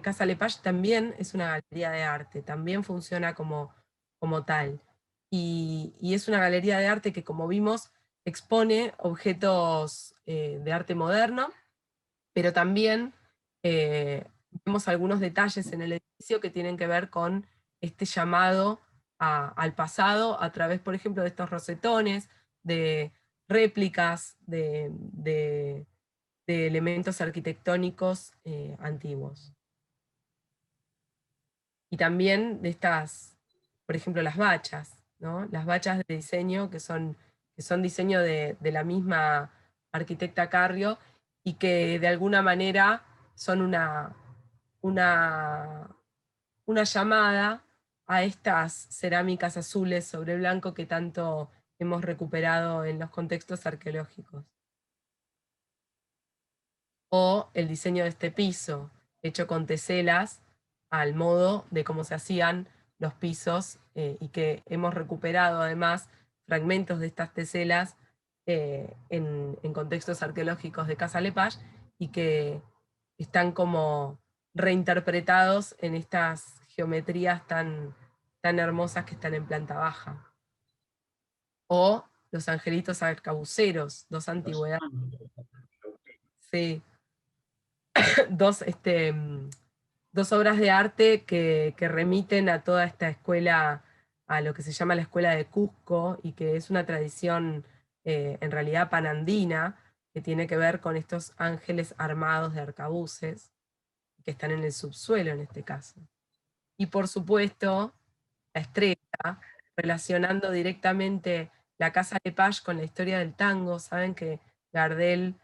Casa Lepage también es una galería de arte, también funciona como tal. Y es una galería de arte que, como vimos, expone objetos de arte moderno, pero también vemos algunos detalles en el edificio que tienen que ver con este llamado al pasado a través, por ejemplo, de estos rosetones, de réplicas de elementos arquitectónicos antiguos. Y también de estas por ejemplo, las bachas, ¿no? Las bachas de diseño que son diseño de la misma arquitecta Carrió y que de alguna manera son una llamada a estas cerámicas azules sobre blanco que tanto hemos recuperado en los contextos arqueológicos. O el diseño de este piso, hecho con teselas al modo de cómo se hacían los pisos, y que hemos recuperado además fragmentos de estas teselas en contextos arqueológicos de Casa Lepage, y que están como reinterpretados en estas geometrías tan hermosas que están en planta baja. O los angelitos arcabuceros, dos antigüedades. Sí. dos obras de arte que remiten a toda esta escuela, a lo que se llama la escuela de Cusco, y que es una tradición en realidad panandina, que tiene que ver con estos ángeles armados de arcabuces, que están en el subsuelo en este caso. Y por supuesto, la estrella, relacionando directamente la Casa Lepage con la historia del tango. Saben que Gardel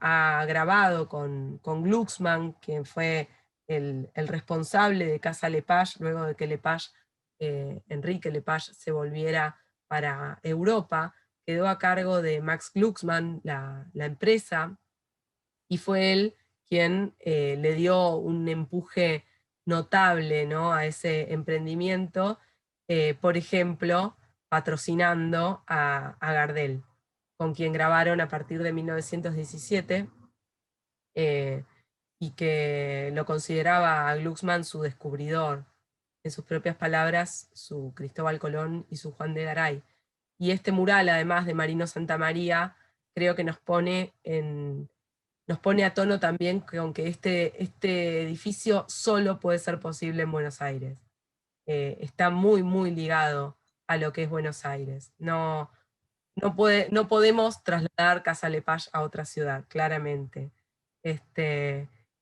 ha grabado con Glucksmann, quien fue el responsable de Casa Lepage, luego de que Lepage, Enrique Lepage, se volviera para Europa. Quedó a cargo de Max Glucksmann la empresa, y fue él quien le dio un empuje notable, ¿no?, a ese emprendimiento, por ejemplo, patrocinando a Gardel, con quien grabaron a partir de 1917, y que lo consideraba a Glucksmann su descubridor, en sus propias palabras, su Cristóbal Colón y su Juan de Garay. Y este mural, además de Marino Santamaría, creo que nos pone a tono también con que este edificio solo puede ser posible en Buenos Aires. Está muy, muy ligado a lo que es Buenos Aires. No podemos trasladar Casa Lepage a otra ciudad, claramente.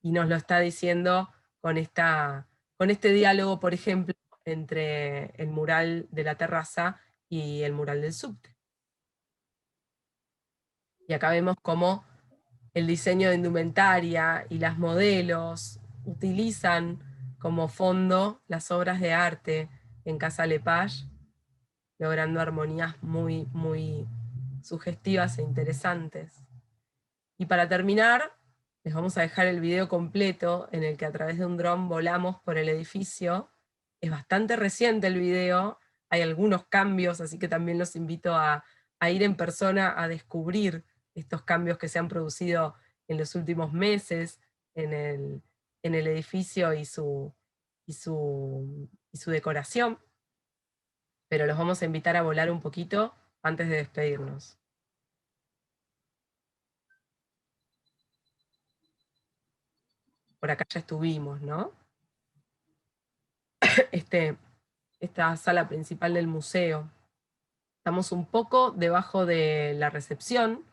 Y nos lo está diciendo con este diálogo, por ejemplo, entre el mural de la terraza y el mural del subte. Y acá vemos cómo el diseño de indumentaria y las modelos utilizan como fondo las obras de arte en Casa Lepage, logrando armonías muy, muy sugestivas e interesantes. Y para terminar, les vamos a dejar el video completo en el que a través de un dron volamos por el edificio. Es bastante reciente el video, hay algunos cambios, así que también los invito a ir en persona a descubrir estos cambios que se han producido en los últimos meses en el edificio y su decoración. Pero los vamos a invitar a volar un poquito antes de despedirnos. Por acá ya estuvimos, ¿no? Esta sala principal del museo. Estamos un poco debajo de la recepción,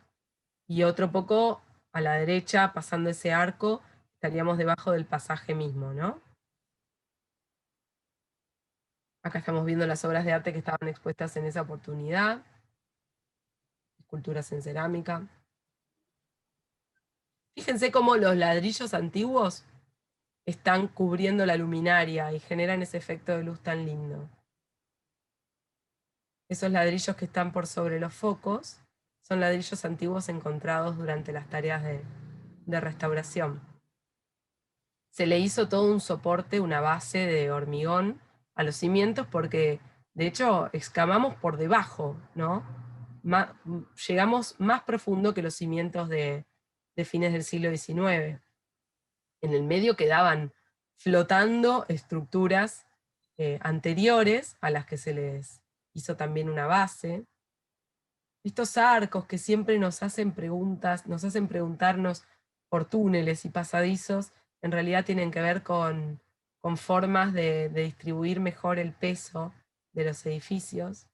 y otro poco a la derecha, pasando ese arco, estaríamos debajo del pasaje mismo, ¿no? Acá estamos viendo las obras de arte que estaban expuestas en esa oportunidad. Esculturas en cerámica. Fíjense cómo los ladrillos antiguos están cubriendo la luminaria y generan ese efecto de luz tan lindo. Esos ladrillos que están por sobre los focos son ladrillos antiguos encontrados durante las tareas de restauración. Se le hizo todo un soporte, una base de hormigón a los cimientos, porque de hecho excavamos por debajo, ¿no? Llegamos más profundo que los cimientos de fines del siglo XIX. En el medio quedaban flotando estructuras anteriores a las que se les hizo también una base. Estos arcos que siempre nos hacen preguntarnos por túneles y pasadizos, en realidad tienen que ver con formas de distribuir mejor el peso de los edificios.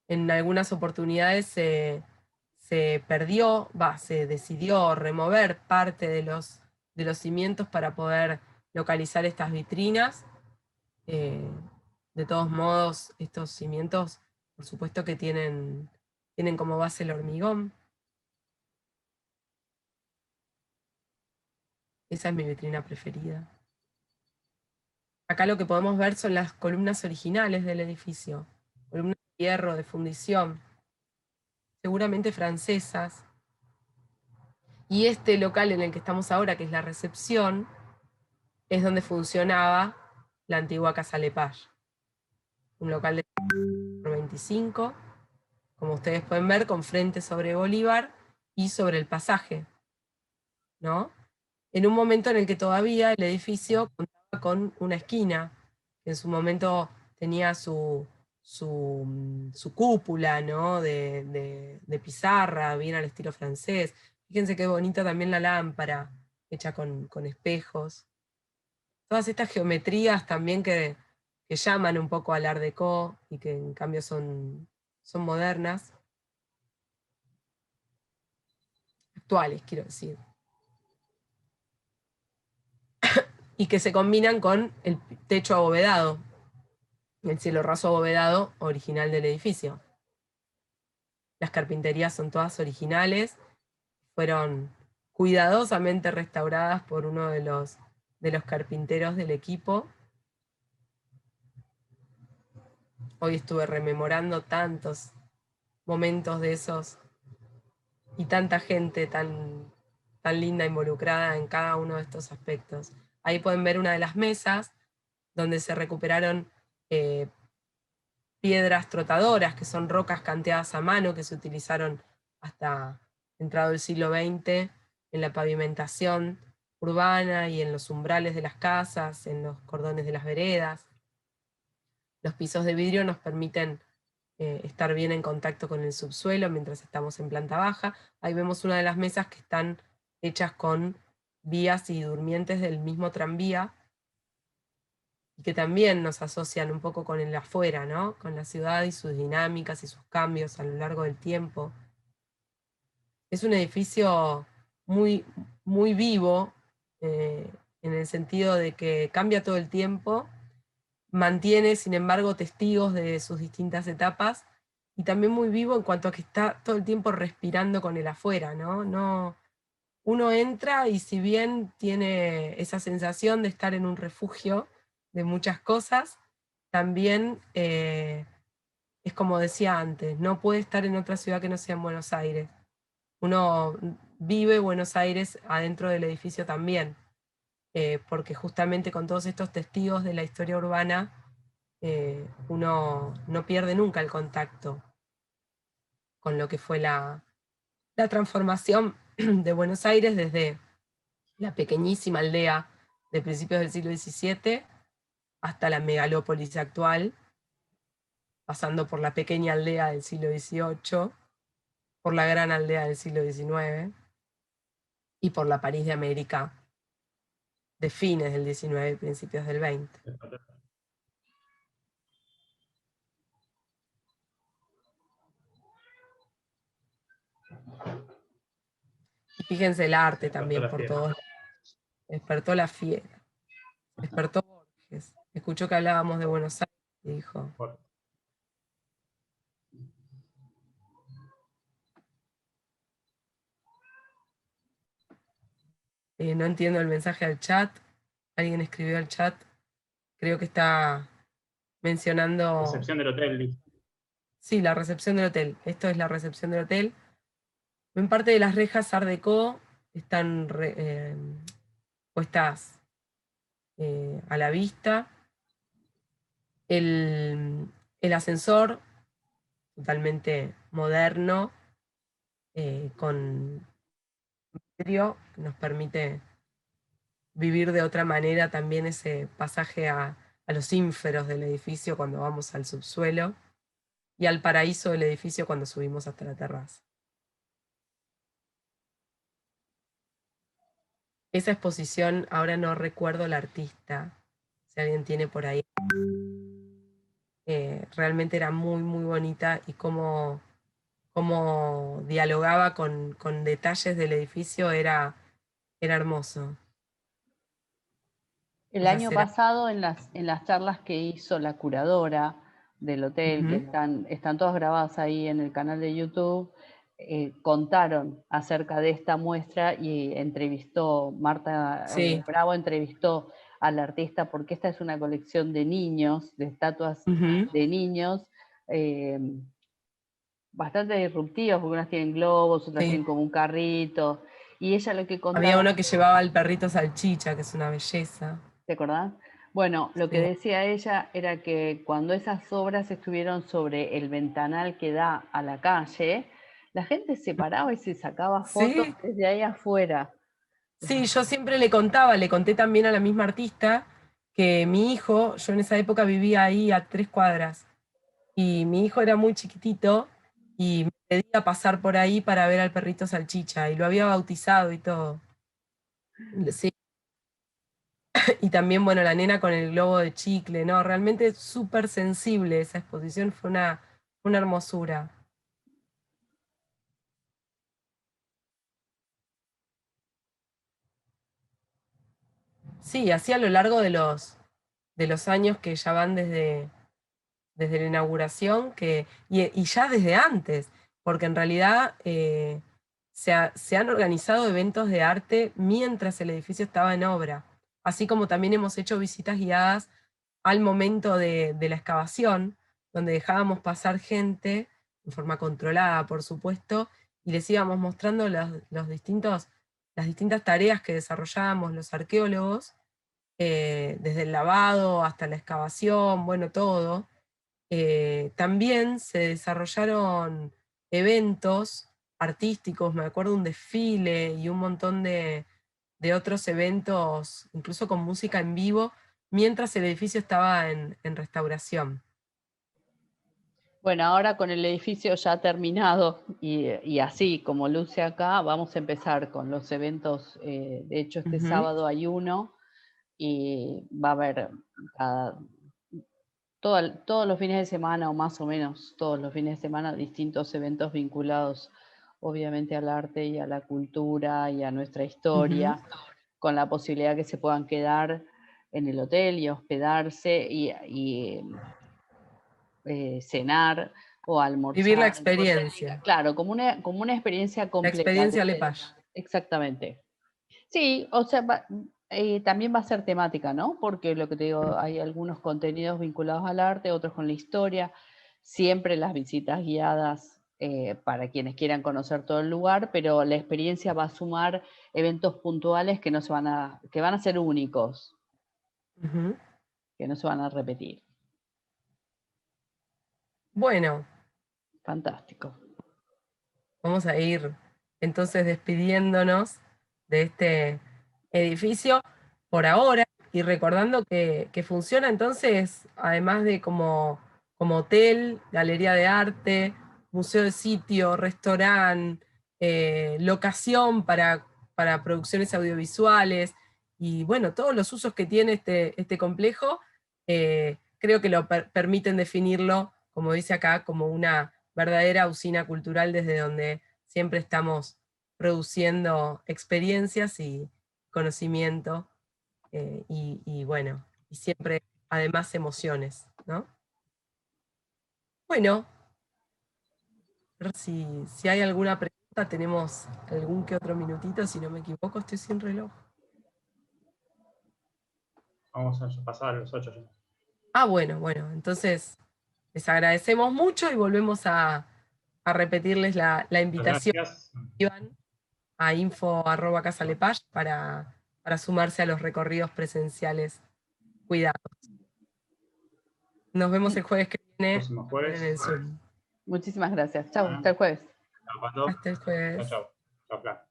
En algunas oportunidades se decidió remover parte de los cimientos para poder localizar estas vitrinas, De todos modos, estos cimientos, por supuesto que tienen como base el hormigón. Esa es mi vitrina preferida. Acá lo que podemos ver son las columnas originales del edificio, columnas de hierro, de fundición, seguramente francesas. Y este local en el que estamos ahora, que es la recepción, es donde funcionaba la antigua Casa Lepage. Un local de 25, como ustedes pueden ver, con frente sobre Bolívar y sobre el pasaje, ¿no? En un momento en el que todavía el edificio contaba con una esquina, que en su momento tenía su cúpula, ¿no? de pizarra, bien al estilo francés. Fíjense qué bonita también la lámpara, hecha con espejos. Todas estas geometrías también que llaman un poco al Art Deco y que en cambio son modernas, actuales, quiero decir. Y que se combinan con el techo abovedado, el cielo raso abovedado original del edificio. Las carpinterías son todas originales, fueron cuidadosamente restauradas por uno de los carpinteros del equipo. Hoy estuve rememorando tantos momentos de esos y tanta gente tan linda involucrada en cada uno de estos aspectos. Ahí pueden ver una de las mesas donde se recuperaron piedras trotadoras, que son rocas canteadas a mano que se utilizaron hasta entrado el siglo XX en la pavimentación urbana y en los umbrales de las casas, en los cordones de las veredas. Los pisos de vidrio nos permiten estar bien en contacto con el subsuelo mientras estamos en planta baja. Ahí vemos una de las mesas que están hechas con vías y durmientes del mismo tranvía, y que también nos asocian un poco con el afuera, ¿no? Con la ciudad y sus dinámicas y sus cambios a lo largo del tiempo. Es un edificio muy, muy vivo, en el sentido de que cambia todo el tiempo, mantiene, sin embargo, testigos de sus distintas etapas, y también muy vivo en cuanto a que está todo el tiempo respirando con el afuera, ¿no? Uno entra y si bien tiene esa sensación de estar en un refugio de muchas cosas, también es como decía antes, no puede estar en otra ciudad que no sea en Buenos Aires. Uno vive Buenos Aires adentro del edificio también, porque justamente con todos estos testigos de la historia urbana, uno no pierde nunca el contacto con lo que fue la transformación de Buenos Aires desde la pequeñísima aldea de principios del siglo XVII hasta la megalópolis actual, pasando por la pequeña aldea del siglo XVIII, por la gran aldea del siglo XIX y por la París de América de fines del XIX y principios del XX. Y fíjense el arte también por todos. Despertó la fiera. Despertó Borges. Escuchó que hablábamos de Buenos Aires y dijo: no entiendo el mensaje al chat. Alguien escribió al chat. Creo que está mencionando... Recepción del hotel. Sí, la recepción del hotel. Esto es la recepción del hotel. En parte de las rejas Art Deco están puestas a la vista. El ascensor, totalmente moderno, con vidrio, que nos permite vivir de otra manera también ese pasaje a los ínferos del edificio cuando vamos al subsuelo, y al paraíso del edificio cuando subimos hasta la terraza. Esa exposición, ahora no recuerdo el artista, si alguien tiene por ahí, realmente era muy, muy bonita, y cómo dialogaba con detalles del edificio era hermoso. El año pasado, en las charlas que hizo la curadora del hotel, que están todas grabadas ahí en el canal de YouTube, contaron acerca de esta muestra y entrevistó, Marta Bravo entrevistó al artista, porque esta es una colección de niños, de estatuas de niños, bastante disruptivas, porque unas tienen globos, otras tienen como un carrito, y ella lo que contaba... Había uno que llevaba al perrito salchicha, que es una belleza. ¿Te acordás? Bueno, lo que decía ella era que cuando esas obras estuvieron sobre el ventanal que da a la calle, la gente se paraba y se sacaba fotos desde ahí afuera. Sí, yo siempre le conté también a la misma artista que mi hijo, yo en esa época vivía ahí a 3 cuadras, y mi hijo era muy chiquitito y me pedía pasar por ahí para ver al perrito salchicha, y lo había bautizado y todo. Sí. Y también, bueno, la nena con el globo de chicle, ¿no? Realmente súper sensible esa exposición, fue una hermosura. Sí, así a lo largo de los años que ya van desde la inauguración, y ya desde antes, porque en realidad se han organizado eventos de arte mientras el edificio estaba en obra, así como también hemos hecho visitas guiadas al momento de la excavación, donde dejábamos pasar gente, en forma controlada, por supuesto, y les íbamos mostrando las distintas tareas que desarrollábamos los arqueólogos, desde el lavado hasta la excavación, bueno, todo. También se desarrollaron eventos artísticos, me acuerdo un desfile y un montón de otros eventos, incluso con música en vivo, mientras el edificio estaba en restauración. Bueno, ahora con el edificio ya terminado y así como luce acá, vamos a empezar con los eventos. De hecho, este sábado hay uno y va a haber todos los fines de semana, o más o menos todos los fines de semana, distintos eventos vinculados obviamente al arte y a la cultura y a nuestra historia, con la posibilidad que se puedan quedar en el hotel y hospedarse y cenar o almorzar. Vivir la experiencia. Claro, como una experiencia completa. La experiencia Lepage. Exactamente. Sí, o sea, también va a ser temática, ¿no? Porque lo que te digo, hay algunos contenidos vinculados al arte, otros con la historia, siempre las visitas guiadas para quienes quieran conocer todo el lugar, pero la experiencia va a sumar eventos puntuales que van a ser únicos, que no se van a repetir. Bueno. Fantástico. Vamos a ir entonces despidiéndonos de este edificio por ahora y recordando que funciona entonces, además de como hotel, galería de arte, museo de sitio, restaurante, locación para producciones audiovisuales, y bueno, todos los usos que tiene este complejo, creo que lo permiten definirlo, como dice acá, como una verdadera usina cultural desde donde siempre estamos produciendo experiencias y conocimiento, y bueno, y siempre además emociones, ¿no? Bueno, a ver si hay alguna pregunta, tenemos algún que otro minutito, si no me equivoco, estoy sin reloj. Vamos a pasar a los 8 ya. Ah, bueno, les agradecemos mucho y volvemos a repetirles la invitación. Gracias. A info@casalepage para sumarse a los recorridos presenciales cuidados. Nos vemos el jueves que viene en el Zoom. Muchísimas gracias. Chao, hasta el jueves. Hasta el jueves. Chao, chao. Chao,